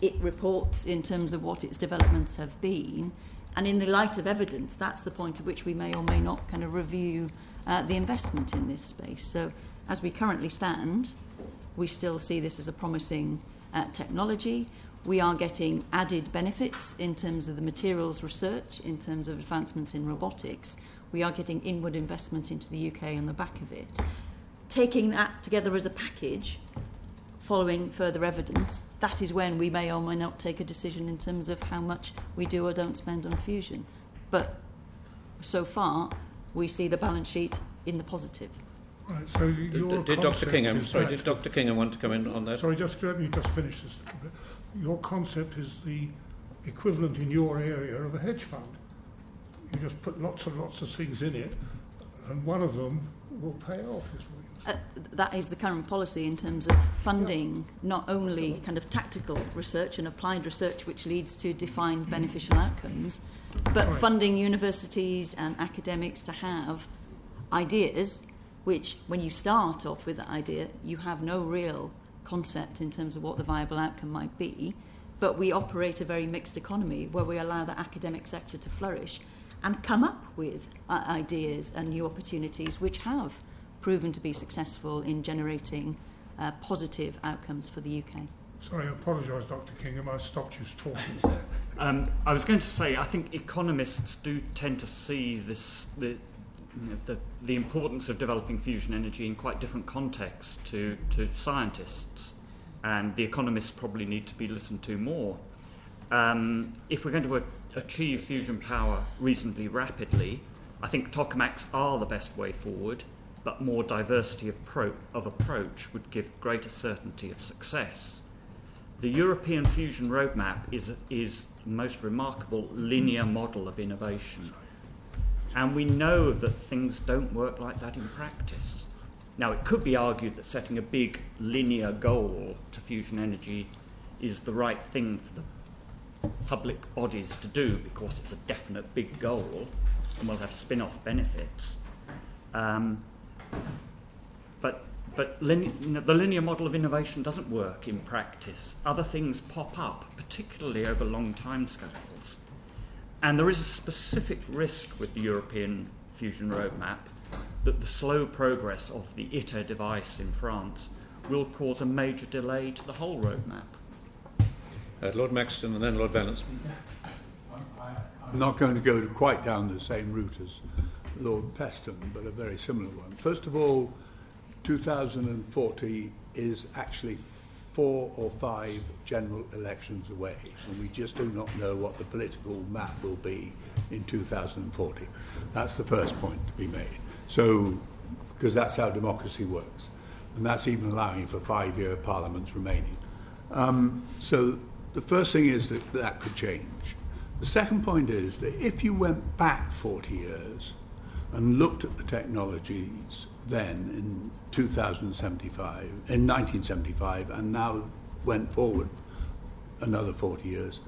Speaker 4: It reports in terms of what its developments have been, and in the light of evidence, that's the point at which we may or may not kind of review the investment in this space. So as we currently stand, we still see this as a promising technology. We are getting added benefits in terms of the materials research, in terms of advancements in robotics. We are getting inward investment into the UK on the back of it. Taking that together as a package, following further evidence, that is when we may or may not take a decision in terms of how much we do or don't spend on fusion. But so far, we see the balance sheet in the positive.
Speaker 12: Right, so
Speaker 2: did Dr. Kingham, did Dr. Kingham want to come in on that?
Speaker 12: Sorry, let me just finish this a little bit. Your concept is the equivalent in your area of a hedge fund. You just put lots and lots of things in it, and one of them will pay off, is what you're saying.
Speaker 4: That is the current policy in terms of funding not only kind of tactical research and applied research which leads to defined beneficial outcomes, but funding universities and academics to have ideas which, when you start off with that idea, you have no real concept in terms of what the viable outcome might be. But we operate a very mixed economy where we allow the academic sector to flourish and come up with ideas and new opportunities which have proven to be successful in generating positive outcomes for the UK.
Speaker 12: Sorry, I apologise, Dr. Kingham, I stopped you talking.
Speaker 5: I was going to say, I think economists do tend to see the importance of developing fusion energy in quite different contexts to scientists, and the economists probably need to be listened to more. If we're going to achieve fusion power reasonably rapidly, I think tokamaks are the best way forward, but more diversity of approach would give greater certainty of success. The European fusion roadmap is the most remarkable linear model of innovation. And we know that things don't work like that in practice. Now, it could be argued that setting a big linear goal to fusion energy is the right thing for the public bodies to do because it's a definite big goal and will have spin-off benefits. But the linear model of innovation doesn't work in practice. Other things pop up, particularly over long timescales. And there is a specific risk with the European fusion roadmap that the slow progress of the ITER device in France will cause a major delay to the whole roadmap.
Speaker 2: Lord Maxton and then Lord Valence.
Speaker 7: I'm not going to go quite down the same route as Lord Peston, but a very similar one. First of all, 2040 is actually 4 or 5 general elections away, and we just do not know what the political map will be in 2040. That's the first point to be made. So, because that's how democracy works, and that's even allowing for 5-year parliaments remaining. So the first thing is that that could change. The second point is that if you went back 40 years and looked at the technologies then in 1975, and now went forward another 40 years,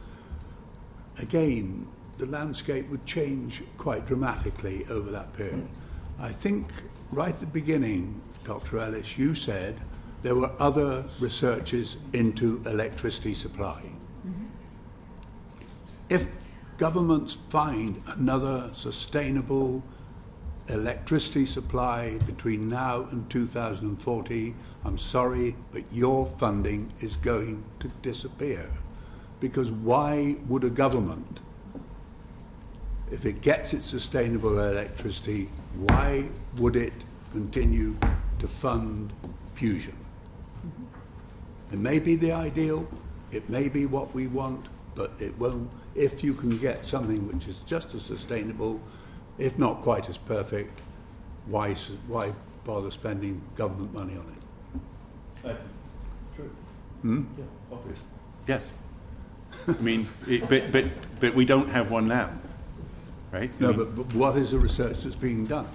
Speaker 7: again, the landscape would change quite dramatically over that period. I think right at the beginning, Dr. Ellis, you said there were other researches into electricity supply. If governments find another sustainable electricity supply between now and 2040, I'm sorry, but your funding is going to disappear. Because why would a government, if it gets its sustainable electricity, why would it continue to fund fusion? It may be the ideal, it may be what we want, but it won't. If you can get something which is just as sustainable, if not quite as perfect, why bother spending government money on it?
Speaker 3: True.
Speaker 7: Hmm?
Speaker 3: Yeah, obvious. Yes. I mean, but we don't have one now, right?
Speaker 7: No, but what is the research that's being done?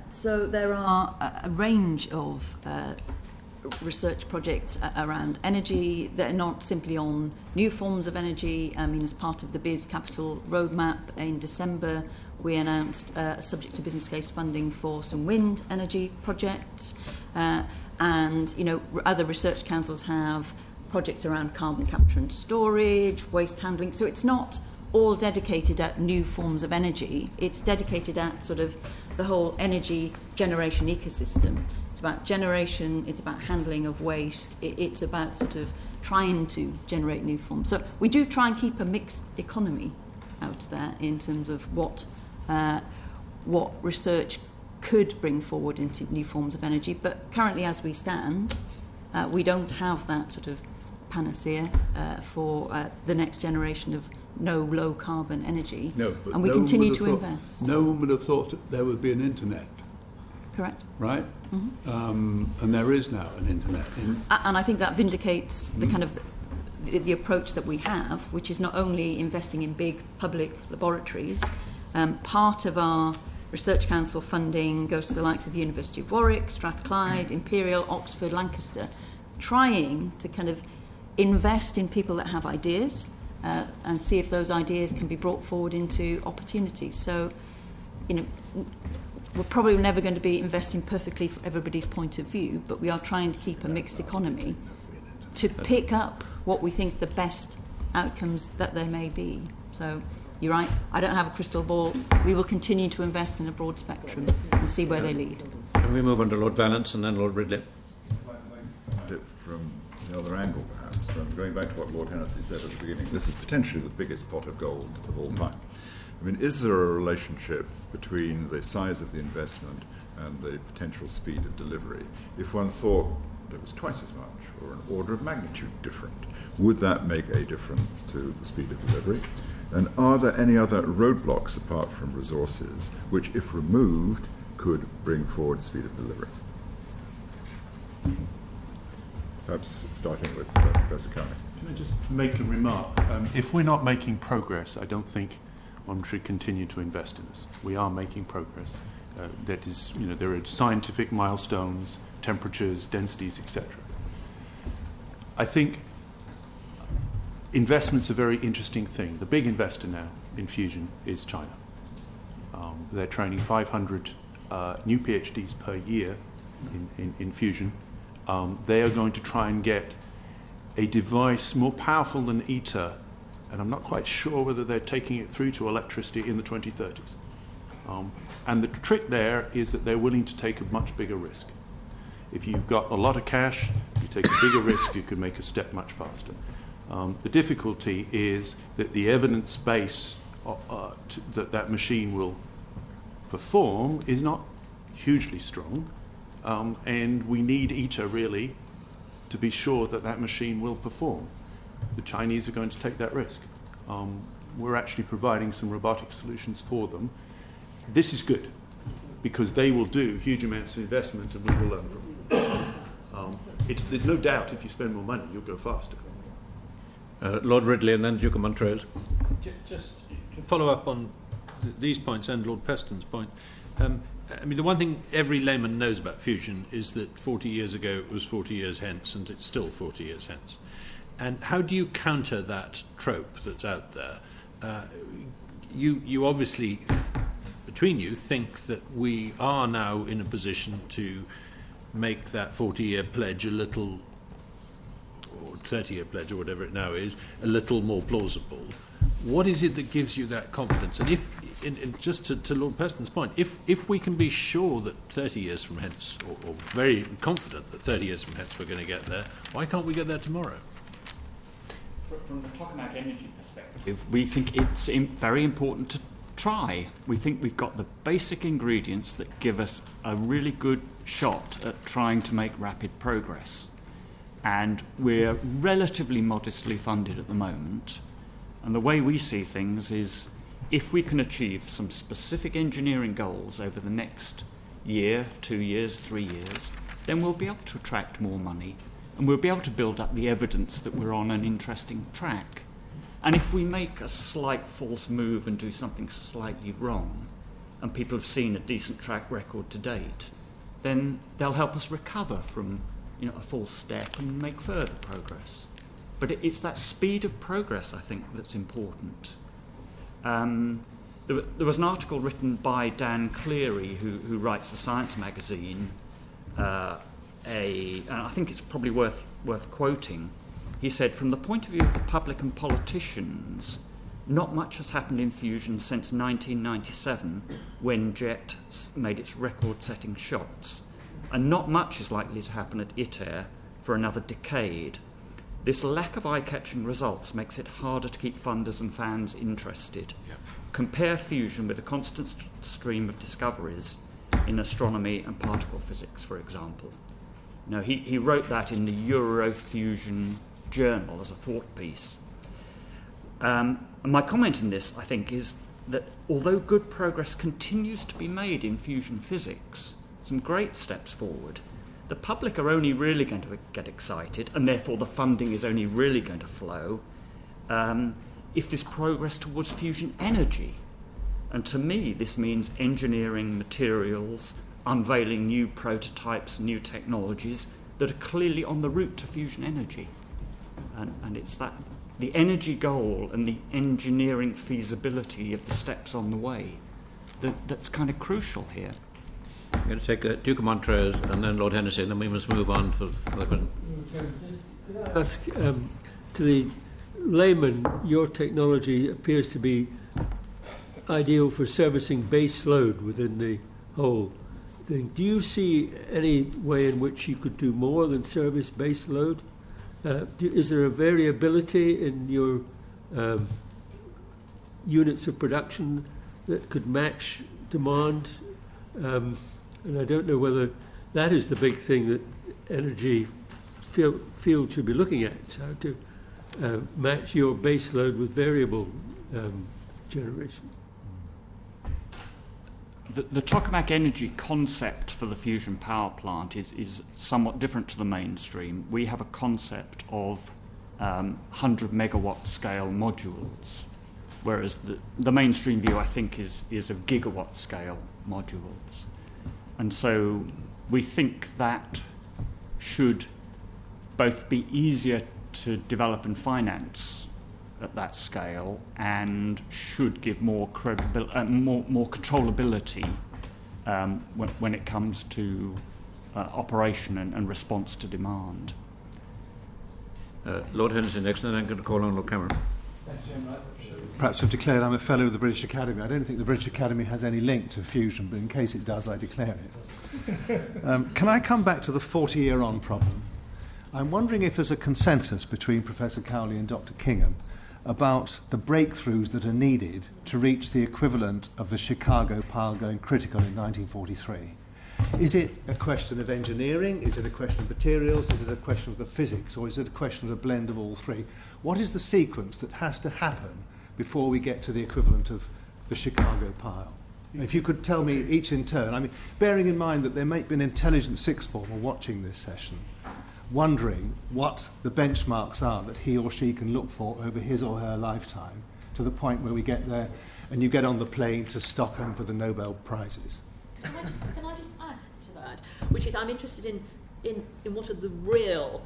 Speaker 4: So there are a range of research projects around energy that are not simply on new forms of energy. I mean, as part of the Biz Capital Roadmap in December, we announced subject to business case funding for some wind energy projects. And, you know, other research councils have projects around carbon capture and storage, waste handling. So it's not all dedicated at new forms of energy. It's dedicated at sort of the whole energy generation ecosystem. It's about generation, it's about handling of waste, it's about sort of trying to generate new forms. So we do try and keep a mixed economy out there in terms of what research could bring forward into new forms of energy. But currently, as we stand, we don't have that sort of panacea for the next generation of low carbon energy.
Speaker 7: No, but
Speaker 4: and we continue to invest.
Speaker 7: No one would have thought that there would be an internet.
Speaker 4: Correct.
Speaker 7: Right?
Speaker 4: Mm-hmm.
Speaker 7: And there is now an internet.
Speaker 4: And I think that vindicates the kind of the approach that we have, which is not only investing in big public laboratories. Part of our Research Council funding goes to the likes of the University of Warwick, Strathclyde, Imperial, Oxford, Lancaster, trying to kind of invest in people that have ideas and see if those ideas can be brought forward into opportunities. So, you know, we're probably never going to be investing perfectly for everybody's point of view, but we are trying to keep a mixed economy to pick up what we think the best outcomes that there may be. So you're right, I don't have a crystal ball. We will continue to invest in a broad spectrum and see where they lead.
Speaker 2: Can we move on to Lord Vallance and then Lord Ridley?
Speaker 13: From the other angle, perhaps, going back to what Lord Hennessy said at the beginning, this is potentially the biggest pot of gold of all time. I mean, is there a relationship between the size of the investment and the potential speed of delivery? If one thought there was twice as much, or an order of magnitude different, would that make a difference to the speed of delivery? And are there any other roadblocks apart from resources which, if removed, could bring forward the speed of delivery? Perhaps starting with Professor Cowley.
Speaker 3: Can I just make a remark? If we're not making progress, I don't think one should continue to invest in this. We are making progress. That is, you know, there are scientific milestones, temperatures, densities, etc. I think investment's a very interesting thing. The big investor now in fusion is China. They're training 500 new PhDs per year in fusion. They are going to try and get a device more powerful than ITER, and I'm not quite sure whether they're taking it through to electricity in the 2030s. And the trick there is that they're willing to take a much bigger risk. If you've got a lot of cash, you take a bigger risk, you can make a step much faster. The difficulty is that the evidence base that machine will perform is not hugely strong, and we need ITER really to be sure that that machine will perform. The Chinese are going to take that risk. We're actually providing some robotic solutions for them. This is good because they will do huge amounts of investment and we will learn from them.
Speaker 14: there's no doubt if you spend more money, you'll go faster.
Speaker 2: Lord Ridley and then Duke of Montrose.
Speaker 10: Just to follow up on these points and Lord Peston's point, I mean, the one thing every layman knows about fusion is that 40 years ago it was 40 years hence, and it's still 40 years hence. And how do you counter that trope that's out there? You obviously, between you, think that we are now in a position to make that 40-year pledge a little, or 30-year pledge, or whatever it now is, a little more plausible. What is it that gives you that confidence? And if, just to Lord Peston's point, if we can be sure that 30 years from hence, or very confident that 30 years from hence we're going to get there, why can't we get there tomorrow?
Speaker 5: From the Tokamak energy perspective, we think it's very important to try. We think we've got the basic ingredients that give us a really good shot at trying to make rapid progress. And we're relatively modestly funded at the moment. And the way we see things is, if we can achieve some specific engineering goals over the next year, 2 years, 3 years, then we'll be able to attract more money, and we'll be able to build up the evidence that we're on an interesting track. And if we make a slight false move and do something slightly wrong, and people have seen a decent track record to date, then they'll help us recover from a false step and make further progress. But it's that speed of progress, I think, that's important. There was an article written by Dan Cleary, who writes for Science magazine, and I think it's probably worth quoting. He said, from the point of view of the public and politicians, not much has happened in fusion since 1997, when JET made its record-setting shots, and not much is likely to happen at ITER for another decade. This lack of eye-catching results makes it harder to keep funders and fans interested. Yep. Compare fusion with a constant stream of discoveries in astronomy and particle physics, for example. Now, he wrote that in the Eurofusion Journal as a thought piece. And my comment in this, I think, is that although good progress continues to be made in fusion physics, some great steps forward, the public are only really going to get excited, and therefore the funding is only really going to flow, if there's progress towards fusion energy. And to me, this means engineering materials, unveiling new prototypes, new technologies that are clearly on the route to fusion energy. And it's that the energy goal and the engineering feasibility of the steps on the way that's kind of crucial here.
Speaker 2: I'm going to take Duke of Montrose and then Lord Hennessy, and then we must move on for the question.
Speaker 15: Could I ask, to the layman, your technology appears to be ideal for servicing base load within the whole thing. Do you see any way in which you could do more than service base load? Is there a variability in your units of production that could match demand? And I don't know whether that is the big thing that energy field should be looking at, so to match your base load with variable generation.
Speaker 5: The Tokamak energy concept for the fusion power plant is somewhat different to the mainstream. We have a concept of 100 megawatt scale modules, whereas the mainstream view, I think, is of gigawatt scale modules. And so we think that should both be easier to develop and finance at that scale, and should give more more controllability when it comes to operation and response to demand.
Speaker 2: Lord Henderson next, and then I'm going to call on Lord Cameron.
Speaker 8: Perhaps I've declared I'm a fellow of the British Academy. I don't think the British Academy has any link to fusion, but in case it does, I declare it. Can I come back to the 40-year-on problem? I'm wondering if there's a consensus between Professor Cowley and Dr. Kingham about the breakthroughs that are needed to reach the equivalent of the Chicago pile going critical in 1943. Is it a question of engineering? Is it a question of materials? Is it a question of the physics? Or is it a question of a blend of all three? What is the sequence that has to happen before we get to the equivalent of the Chicago pile? If you could tell me each in turn, I mean, bearing in mind that there may be an intelligent sixth former watching this session, wondering what the benchmarks are that he or she can look for over his or her lifetime, to the point where we get there and you get on the plane to Stockholm for the Nobel Prizes.
Speaker 11: Can I just add to that, which is I'm interested in what are the real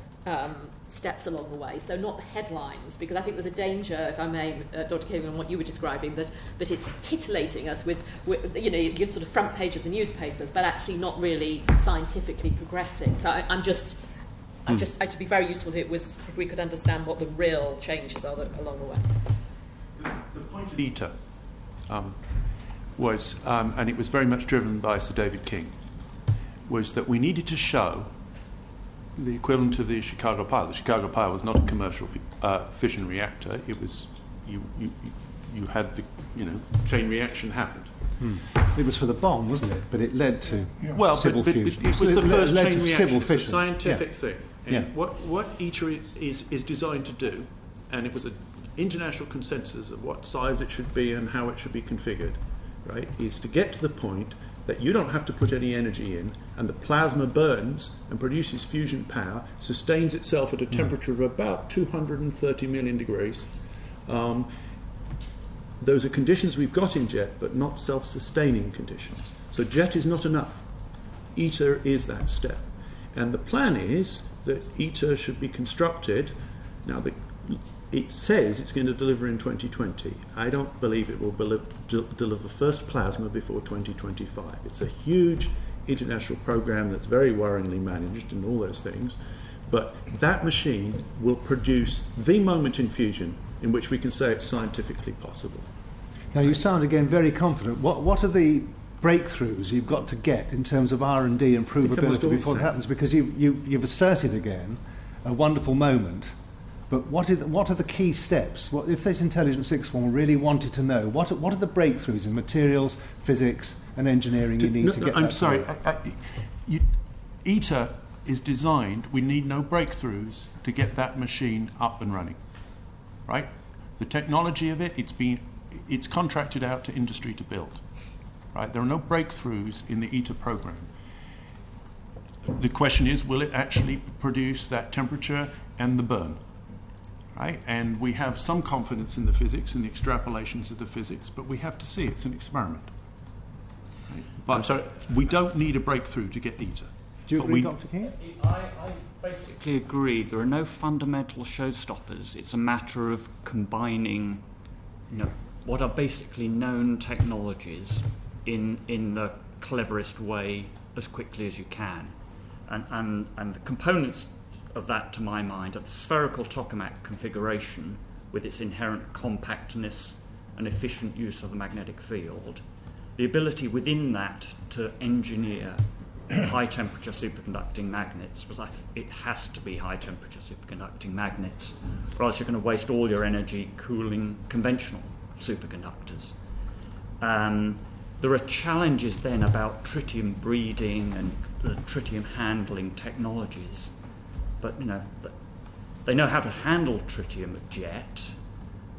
Speaker 11: steps along the way, so not the headlines, because I think there's a danger, if I may, Dr. Kingham, in what you were describing, that it's titillating us with your sort of front page of the newspapers, but actually not really scientifically progressing. So I'd be very useful if we could understand what the real changes are along the way.
Speaker 3: The point of ITER was, and it was very much driven by Sir David King, was that we needed to show the equivalent of the Chicago Pile. The Chicago Pile was not a commercial fission reactor. It was you had the chain reaction happened.
Speaker 8: It was for the bomb, wasn't it? But it led to civil fusion.
Speaker 3: It was the first chain reaction. It's a
Speaker 8: fission.
Speaker 3: scientific thing. And what ITER is designed to do, and it was an international consensus of what size it should be and how it should be configured, right, is to get to the point that you don't have to put any energy in, and the plasma burns and produces fusion power, sustains itself at a temperature of about 230 million degrees. Those are conditions we've got in JET, but not self-sustaining conditions. So JET is not enough. ITER is that step. And the plan is that ITER should be constructed. Now, it says it's going to deliver in 2020. I don't believe it will deliver first plasma before 2025. It's a huge international program that's very worryingly managed and all those things. But that machine will produce the moment in fusion in which we can say it's scientifically possible.
Speaker 8: Now, you sound again very confident. What are the breakthroughs you've got to get in terms of R&D and provability before it happens? Because you've asserted again a wonderful moment. But what are the key steps? If this intelligent sixth form really wanted to know, what are the breakthroughs in materials, physics and engineering you need to get that?
Speaker 3: I'm sorry. ITER is designed, we need no breakthroughs to get that machine up and running, right? The technology of it's contracted out to industry to build, right? There are no breakthroughs in the ITER program. The question is, will it actually produce that temperature and the burn? Right? And we have some confidence in the physics and the extrapolations of the physics, but we have to see it's an experiment. Right? But we don't need a breakthrough to get ITER.
Speaker 8: Do you agree, Dr. King?
Speaker 5: I basically agree. There are no fundamental showstoppers. It's a matter of combining what are basically known technologies in the cleverest way as quickly as you can. And the components of that, to my mind, are the spherical Tokamak configuration with its inherent compactness and efficient use of the magnetic field, the ability within that to engineer high temperature superconducting magnets, because it has to be high temperature superconducting magnets, or else you're going to waste all your energy cooling conventional superconductors. There are challenges then about tritium breeding and tritium handling technologies. But they know how to handle tritium at JET.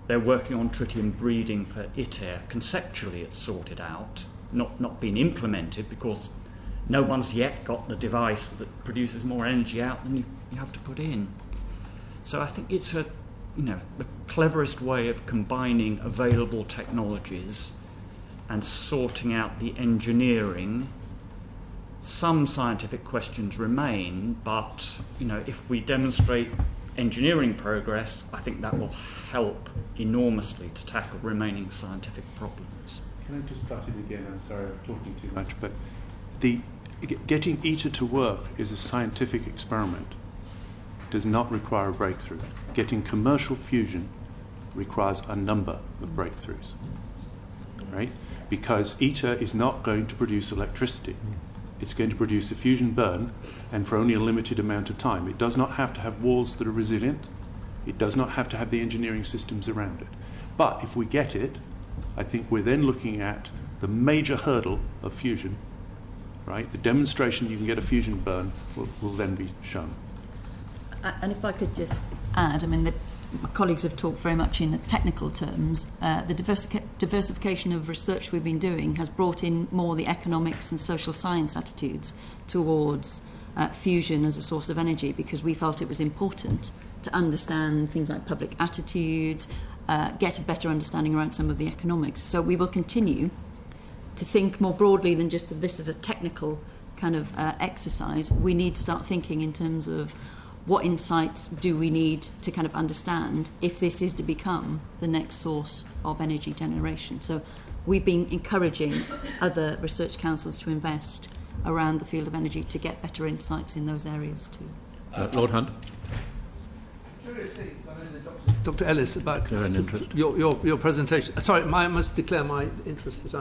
Speaker 5: They're working on tritium breeding for ITER. Conceptually, it's sorted out, not been implemented because no one's yet got the device that produces more energy out than you have to put in. So I think it's the cleverest way of combining available technologies and sorting out the engineering. Some scientific questions remain, but if we demonstrate engineering progress, I think that will help enormously to tackle remaining scientific problems.
Speaker 3: Can I just cut it again? I'm sorry, I'm talking too much, but getting ITER to work is a scientific experiment. It does not require a breakthrough. Getting commercial fusion requires a number of breakthroughs, right? Because ITER is not going to produce electricity. It's going to produce a fusion burn, and for only a limited amount of time. It does not have to have walls that are resilient. It does not have to have the engineering systems around it. But if we get it, I think we're then looking at the major hurdle of fusion, right? The demonstration you can get a fusion burn will then be shown.
Speaker 4: And if I could just add, my colleagues have talked very much in technical terms. The diversification of research we've been doing has brought in more the economics and social science attitudes towards fusion as a source of energy, because we felt it was important to understand things like public attitudes, get a better understanding around some of the economics. So we will continue to think more broadly than just of this as a technical kind of exercise. We need to start thinking in terms of what insights do we need to kind of understand if this is to become the next source of energy generation. So we've been encouraging other research councils to invest around the field of energy to get better insights in those areas too.
Speaker 2: Lord Hunt.
Speaker 16: Dr. Ellis, about your presentation. Sorry, I must declare my interest that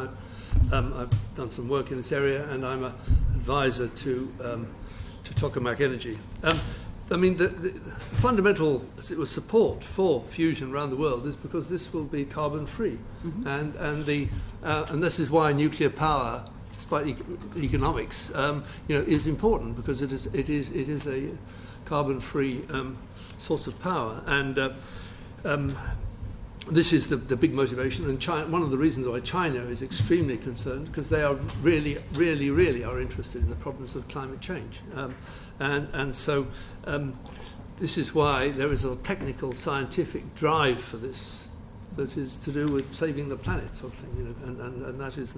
Speaker 16: I've done some work in this area, and I'm an advisor to Tokamak Energy. I mean, the fundamental, as it was, support for fusion around the world is because this will be carbon-free, and this is why nuclear power, despite economics, is important, because it is a carbon-free source of power, and this is the big motivation. And China, one of the reasons why China is extremely concerned, because they are really are interested in the problems of climate change, and so this is why there is a technical, scientific drive for this that is to do with saving the planet, sort of thing, and that is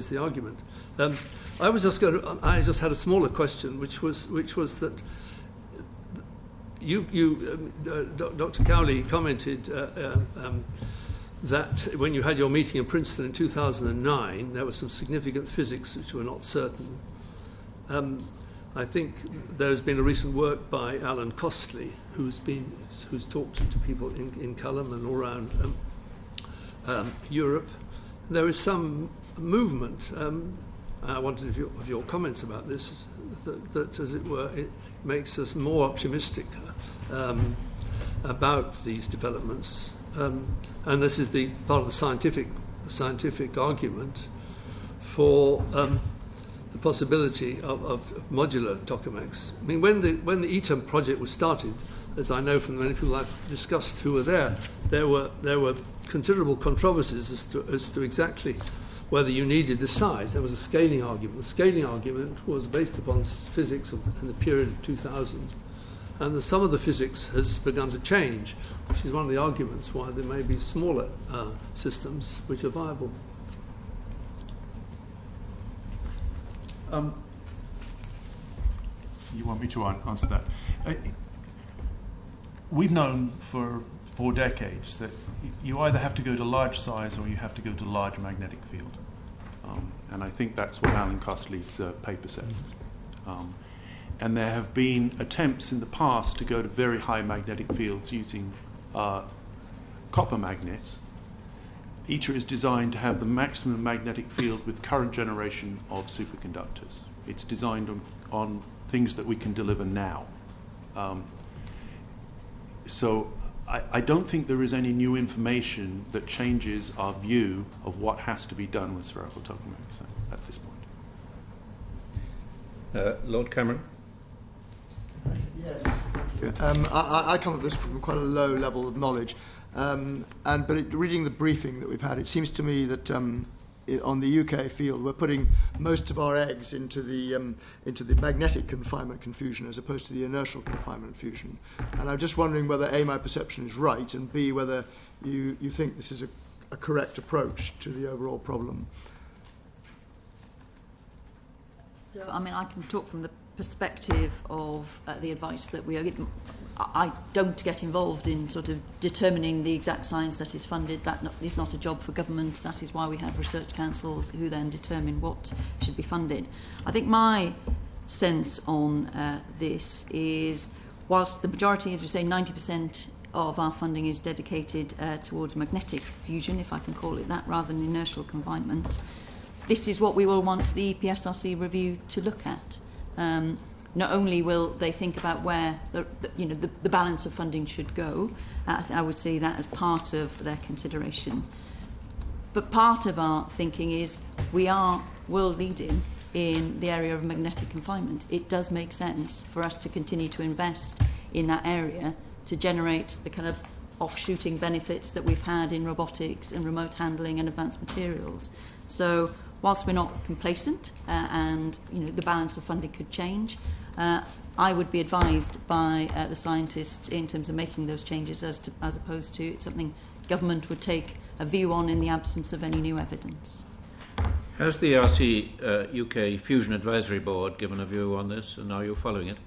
Speaker 16: the argument. I just had a smaller question, which was that. Dr. Cowley commented that when you had your meeting in Princeton in 2009, there was some significant physics which were not certain. I think there has been a recent work by Alan Costley, who's talked to people in Kingham and all around Europe. There is some movement. I wanted your comments about this. That, as it were, it makes us more optimistic about these developments, and this is the part of the scientific argument for the possibility of modular tokamaks. I mean, when the ETEM project was started, as I know from the many people I've discussed who were there were considerable controversies as to exactly whether you needed the size. There was a scaling argument. The scaling argument was based upon physics in the period of 2000. And some of the physics has begun to change, which is one of the arguments why there may be smaller systems which are viable.
Speaker 3: You want me to answer that? We've known for 4 decades that you either have to go to large size or you have to go to large magnetic field. And I think that's what Alan Costley's paper says. And there have been attempts in the past to go to very high magnetic fields using copper magnets. ITER is designed to have the maximum magnetic field with current generation of superconductors. It's designed on things that we can deliver now. So I don't think there is any new information that changes our view of what has to be done with spherical tokamaks at this point.
Speaker 2: Lord Cameron?
Speaker 17: Yes, thank you. I come at this from quite a low level of knowledge, but reading the briefing that we've had, it seems to me that on the UK field, we're putting most of our eggs into the magnetic confinement fusion as opposed to the inertial confinement fusion. And I'm just wondering whether A, my perception is right, and B, whether you think this is a correct approach to the overall problem.
Speaker 4: So, I mean, I can talk from the perspective of the advice that we are getting. I don't get involved in sort of determining the exact science that is funded. That is not a job for government. That is why we have research councils who then determine what should be funded. I think my sense on this is, whilst the majority, as we say, 90% of our funding is dedicated towards magnetic fusion, if I can call it that, rather than inertial confinement, this is what we will want the EPSRC review to look at. Not only will they think about where the balance of funding should go, I would see that as part of their consideration. But part of our thinking is we are world leading in the area of magnetic confinement. It does make sense for us to continue to invest in that area to generate the kind of offshooting benefits that we've had in robotics and remote handling and advanced materials. So whilst we're not complacent and the balance of funding could change, I would be advised by the scientists in terms of making those changes as opposed to it's something government would take a view on in the absence of any new evidence.
Speaker 2: Has the RC UK Fusion Advisory Board given a view on this, and are you following it?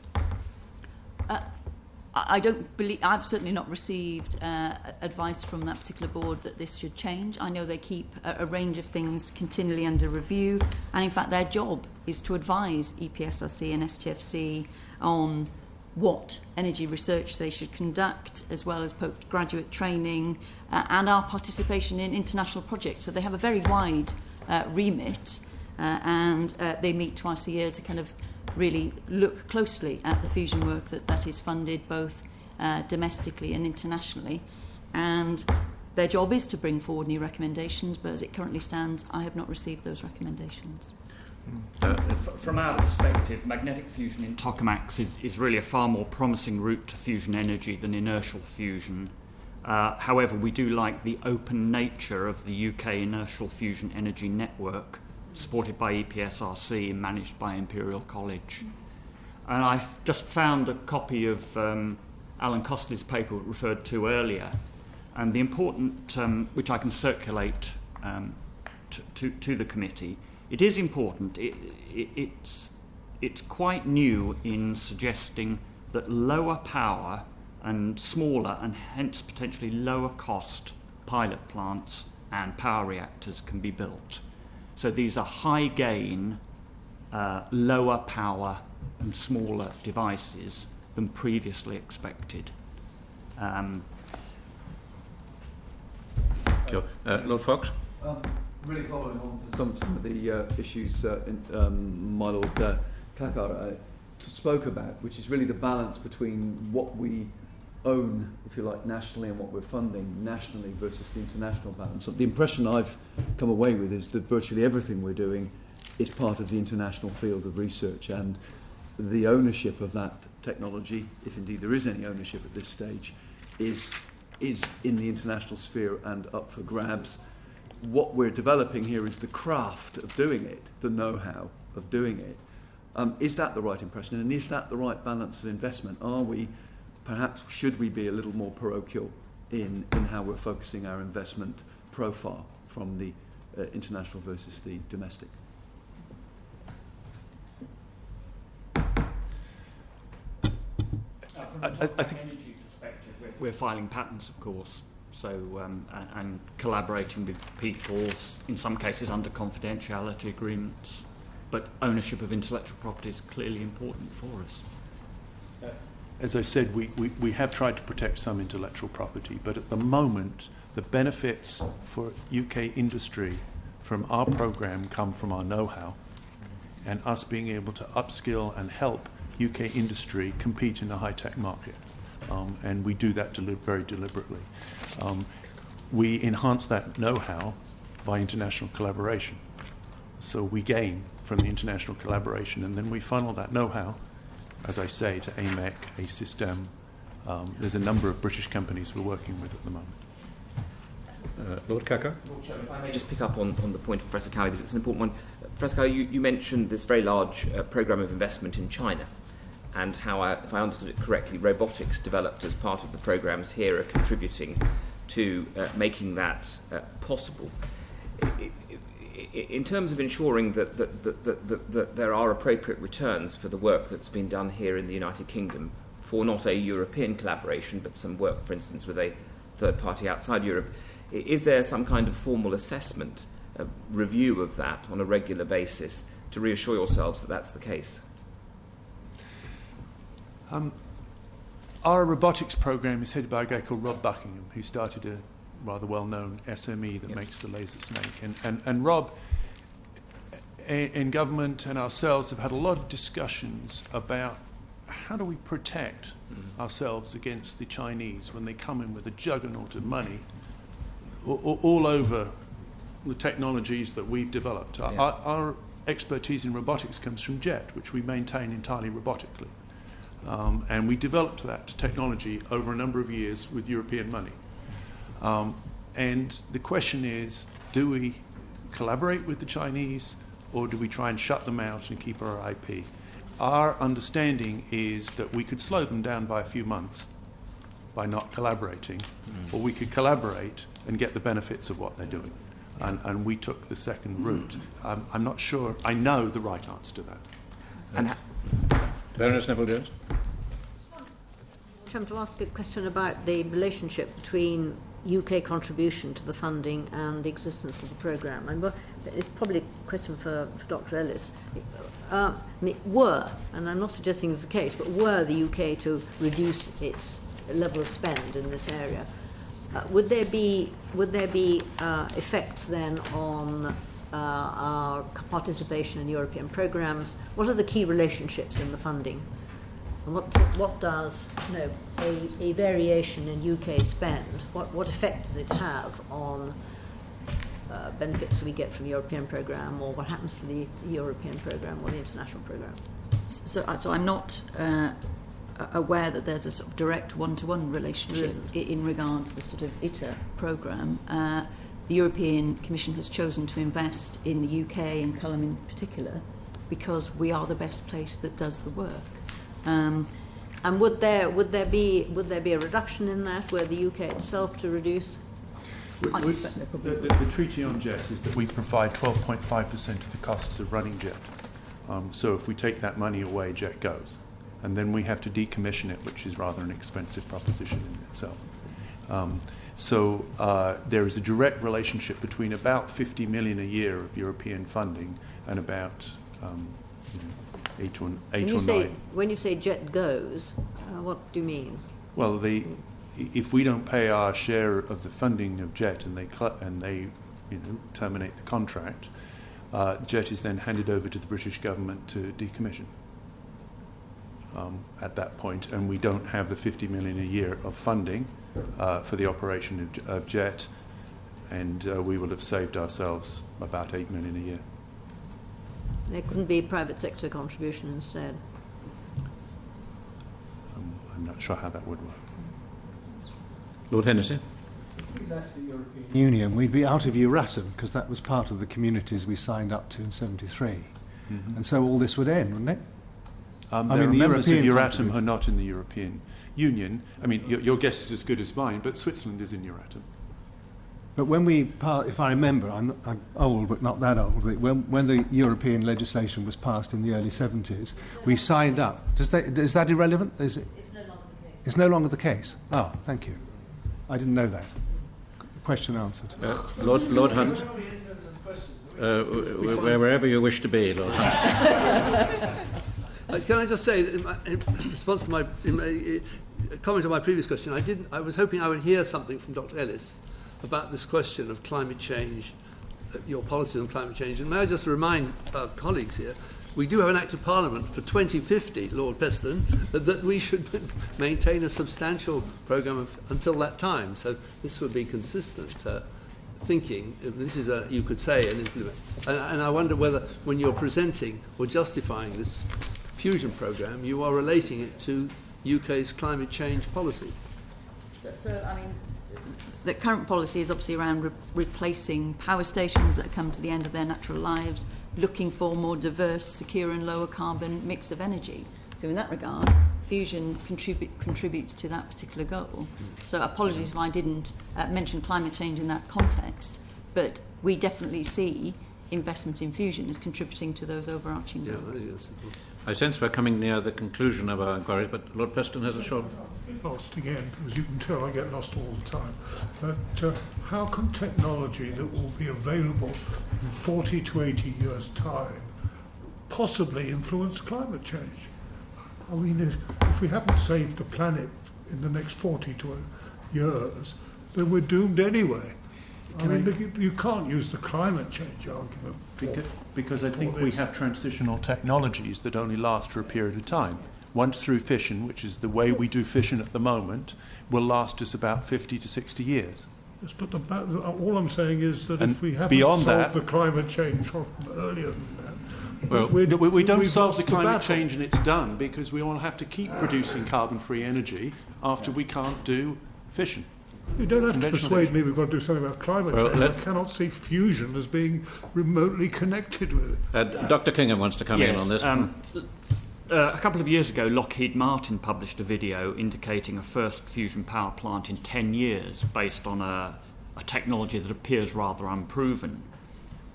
Speaker 4: I don't believe, I've certainly not received advice from that particular board that this should change. I know they keep a range of things continually under review, and in fact their job is to advise EPSRC and STFC on what energy research they should conduct, as well as postgraduate training and our participation in international projects. So they have a very wide remit, and they meet twice a year to kind of really look closely at the fusion work that is funded both domestically and internationally. And their job is to bring forward new recommendations, but as it currently stands, I have not received those recommendations.
Speaker 5: From our perspective, magnetic fusion in tokamaks is really a far more promising route to fusion energy than inertial fusion. However, we do like the open nature of the UK inertial fusion energy network, supported by EPSRC and managed by Imperial College. And I just found a copy of Alan Costley's paper referred to earlier, and the important, which I can circulate to the committee. It is important. It's quite new in suggesting that lower power and smaller and hence potentially lower cost pilot plants and power reactors can be built. So these are high gain, lower power and smaller devices than previously expected.
Speaker 2: Lord Fox?
Speaker 18: Really following on from some of the issues my Lord Kakar spoke about, which is really the balance between what we own, if you like, nationally and what we're funding nationally versus the international balance. So the impression I've come away with is that virtually everything we're doing is part of the international field of research, and the ownership of that technology, if indeed there is any ownership at this stage, is in the international sphere and up for grabs. What we're developing here is the craft of doing it, the know-how of doing it. Is that the right impression, and is that the right balance of investment? Should we be a little more parochial in how we're focusing our investment profile from the international versus the domestic?
Speaker 5: From a energy perspective, we're filing patents, of course, so and collaborating with people, in some cases under confidentiality agreements, but ownership of intellectual property is clearly important for us.
Speaker 3: As I said, we have tried to protect some intellectual property, but at the moment, the benefits for UK industry from our programme come from our know-how and us being able to upskill and help UK industry compete in the high-tech market. And we do that very deliberately. We enhance that know-how by international collaboration. So we gain from the international collaboration, and then we funnel that know-how, as I say, to AMEC, A-System. There's a number of British companies we're working with at the moment.
Speaker 2: Lord Kakar?
Speaker 6: Lord Chairman, if I may just pick up on the point of Professor Cowley, because it's an important one. Professor Cowley, you mentioned this very large programme of investment in China, and how, if I understood it correctly, robotics developed as part of the programmes here are contributing to making that possible. In terms of ensuring that there are appropriate returns for the work that's been done here in the United Kingdom for not a European collaboration, but some work, for instance, with a third party outside Europe, is there some kind of formal assessment, review of that on a regular basis to reassure yourselves that that's the case?
Speaker 3: Our robotics program is headed by a guy called Rob Buckingham, who started a rather well-known SME that makes the laser snake. And Rob, in government and ourselves, have had a lot of discussions about how do we protect ourselves against the Chinese when they come in with a juggernaut of money all over the technologies that we've developed. Yeah. Our expertise in robotics comes from JET, which we maintain entirely robotically. And we developed that technology over a number of years with European money. And the question is, do we collaborate with the Chinese, or do we try and shut them out and keep our IP? Our understanding is that we could slow them down by a few months by not collaborating, or we could collaborate and get the benefits of what they're doing. And we took the second route. I'm not sure I know the right answer to that.
Speaker 2: And Baroness Neville-Jones?
Speaker 9: I'm to ask a question about the relationship between UK contribution to the funding and the existence of the programme. And it's probably a question for Dr. Ellis. And I'm not suggesting it's the case, but were the UK to reduce its level of spend in this area, would there be effects then on our participation in European programmes? What are the key relationships in the funding? And what does a variation in UK spend, what effect does it have on benefits we get from the European programme, or what happens to the European programme or the international programme?
Speaker 4: So I'm not aware that there's a sort of direct one-to-one relationship in regard to the sort of ITER programme. The European Commission has chosen to invest in the UK and Kingham in particular because we are the best place that does the work.
Speaker 9: And would there be a reduction in that, were the UK itself to reduce?
Speaker 3: I suspect there probably the treaty on JET is that we provide 12.5% of the costs of running JET. So if we take that money away, JET goes. And then we have to decommission it, which is rather an expensive proposition in itself. So there is a direct relationship between about 50 million a year of European funding and about 8 or 9.
Speaker 9: When you say JET goes, what do you mean?
Speaker 3: Well, if we don't pay our share of the funding of JET and they terminate the contract, JET is then handed over to the British government to decommission. At that point, and we don't have the 50 million a year of funding for the operation of JET, and we will have saved ourselves about 8 million a year.
Speaker 9: There couldn't be private sector contribution instead?
Speaker 3: I'm not sure how that would work.
Speaker 2: Lord Hennessy?
Speaker 8: If we left the European Union, we'd be out of Euratom, because that was part of the communities we signed up to in 73. Mm-hmm. And so all this would end, wouldn't it?
Speaker 3: There are members of Euratom who are not in the European Union. I mean, your guess is as good as mine, but Switzerland is in Euratom.
Speaker 8: But when if I remember, I'm old but not that old, when the European legislation was passed in the early 70s, we signed up. Is that irrelevant? Is it?
Speaker 9: It's no longer the case.
Speaker 8: It's no longer the case? Oh, thank you. I didn't know that. Question answered.
Speaker 2: Lord Hunt? Wherever you wish to be, Lord Hunt.
Speaker 16: Can I just say, that in response to my comment on my previous question, I was hoping I would hear something from Dr. Ellis about this question of climate change, your policies on climate change. And may I just remind our colleagues here, we do have an Act of Parliament for 2050, Lord Peston, that we should maintain a substantial programme until that time. So this would be consistent thinking. This is, you could say, an implement. And I wonder whether, when you're presenting or justifying this fusion programme, you are relating it to UK's climate change policy.
Speaker 4: So I mean, the current policy is obviously around replacing power stations that come to the end of their natural lives, looking for a more diverse, secure and lower carbon mix of energy. So in that regard, fusion contributes to that particular goal. So apologies if I didn't mention climate change in that context, but we definitely see investment in fusion as contributing to those overarching goals.
Speaker 2: I sense we're coming near the conclusion of our inquiry, but Lord Preston has a short...
Speaker 12: Lost again, as you can tell, I get lost all the time. But how can technology that will be available in 40 to 80 years' time possibly influence climate change? I mean, if we haven't saved the planet in the next 40 years, then we're doomed anyway. You can't use the climate change argument.
Speaker 3: Because I think we have transitional technologies that only last for a period of time. Once through fission, which is the way we do fission at the moment, will last us about 50 to 60 years.
Speaker 12: Yes, but all I'm saying is that if we haven't
Speaker 3: beyond
Speaker 12: solved
Speaker 3: that,
Speaker 12: the climate change problem earlier than that,
Speaker 3: well, we don't solve the climate change and it's done, because we all have to keep producing carbon-free energy after we can't do fission.
Speaker 12: You don't have to
Speaker 3: conventional
Speaker 12: persuade
Speaker 3: fission.
Speaker 12: me we've got to do something about climate change. I cannot see fusion as being remotely connected with it.
Speaker 2: Dr. Kingham wants to come in on this.
Speaker 5: A couple of years ago, Lockheed Martin published a video indicating a first fusion power plant in 10 years based on a technology that appears rather unproven.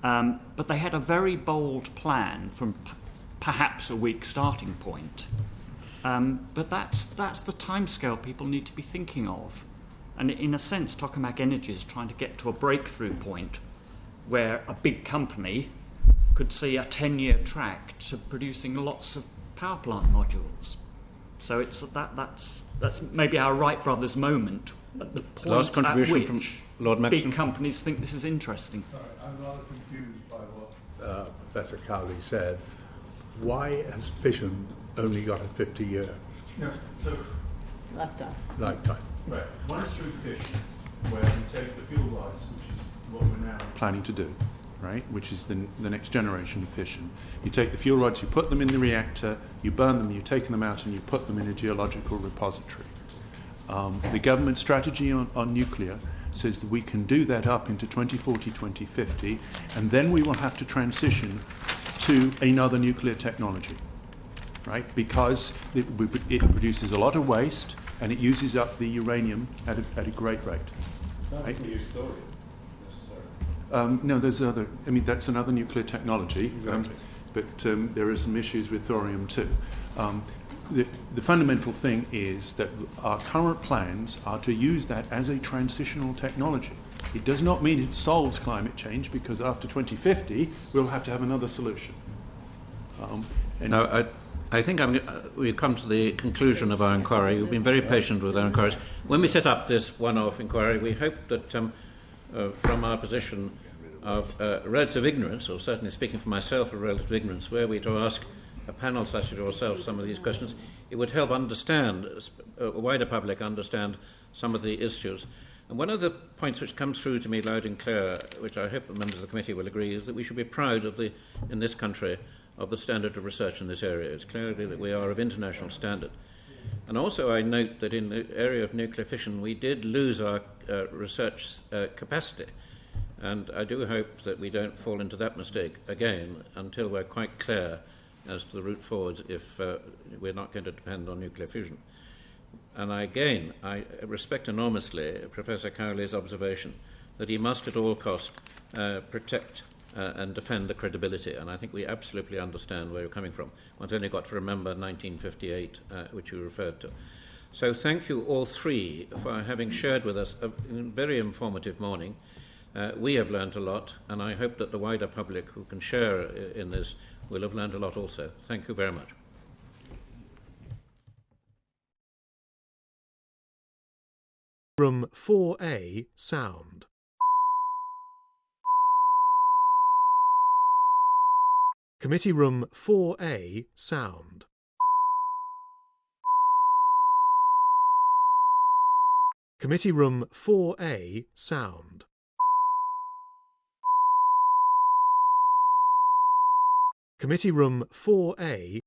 Speaker 5: But they had a very bold plan from perhaps a weak starting point. But that's the timescale people need to be thinking of. And in a sense, Tokamak Energy is trying to get to a breakthrough point where a big company could see a 10-year track to producing lots of power plant modules. So it's that's maybe our Wright brothers moment at the point
Speaker 2: Last contribution
Speaker 5: at which
Speaker 2: from Lord Maxim.
Speaker 5: big companies think this is interesting.
Speaker 7: I'm rather confused by what Professor Cowley said. Why has fission only got a 50-year
Speaker 10: No, so
Speaker 7: lifetime?
Speaker 10: right. One is through fission, where you take the fuel rods, which is what we're now planning to do, right? Which is the next generation of fission. You take the fuel rods, you put them in the reactor, you burn them, you take them out, and you put them in a geological repository. The government strategy on nuclear says that we can do that up into 2040, 2050, and then we will have to transition to another nuclear technology, right? Because it produces a lot of waste and it uses up the uranium at a great rate. Right? No, there's other. I mean, that's another nuclear technology, exactly. But there are some issues with thorium too. The fundamental thing is that our current plans are to use that as a transitional technology. It does not mean it solves climate change, because after 2050 we'll have to have another solution.
Speaker 2: Now, I think we've come to the conclusion of our inquiry. You've been very patient with our inquiries. When we set up this one-off inquiry, we hoped that from our position of relative ignorance, or certainly speaking for myself of relative ignorance, were we to ask a panel such as yourself some of these questions, it would help understand, a wider public understand some of the issues. And one of the points which comes through to me loud and clear, which I hope the members of the committee will agree, is that we should be proud of in this country, of the standard of research in this area. It's clearly that we are of international standard. And also I note that in the area of nuclear fission, we did lose our research capacity. And I do hope that we don't fall into that mistake again until we're quite clear as to the route forward if we're not going to depend on nuclear fusion. And I respect enormously Professor Cowley's observation that he must at all costs protect and defend the credibility, and I think we absolutely understand where you're coming from. One's only got to remember 1958, which you referred to. So thank you all three for having shared with us a very informative morning. We have learned a lot, and I hope that the wider public who can share in this will have learned a lot also. Thank you very much.
Speaker 1: Room 4A, sound. Committee Room 4A, sound. Committee Room 4A, sound. Committee Room 4A,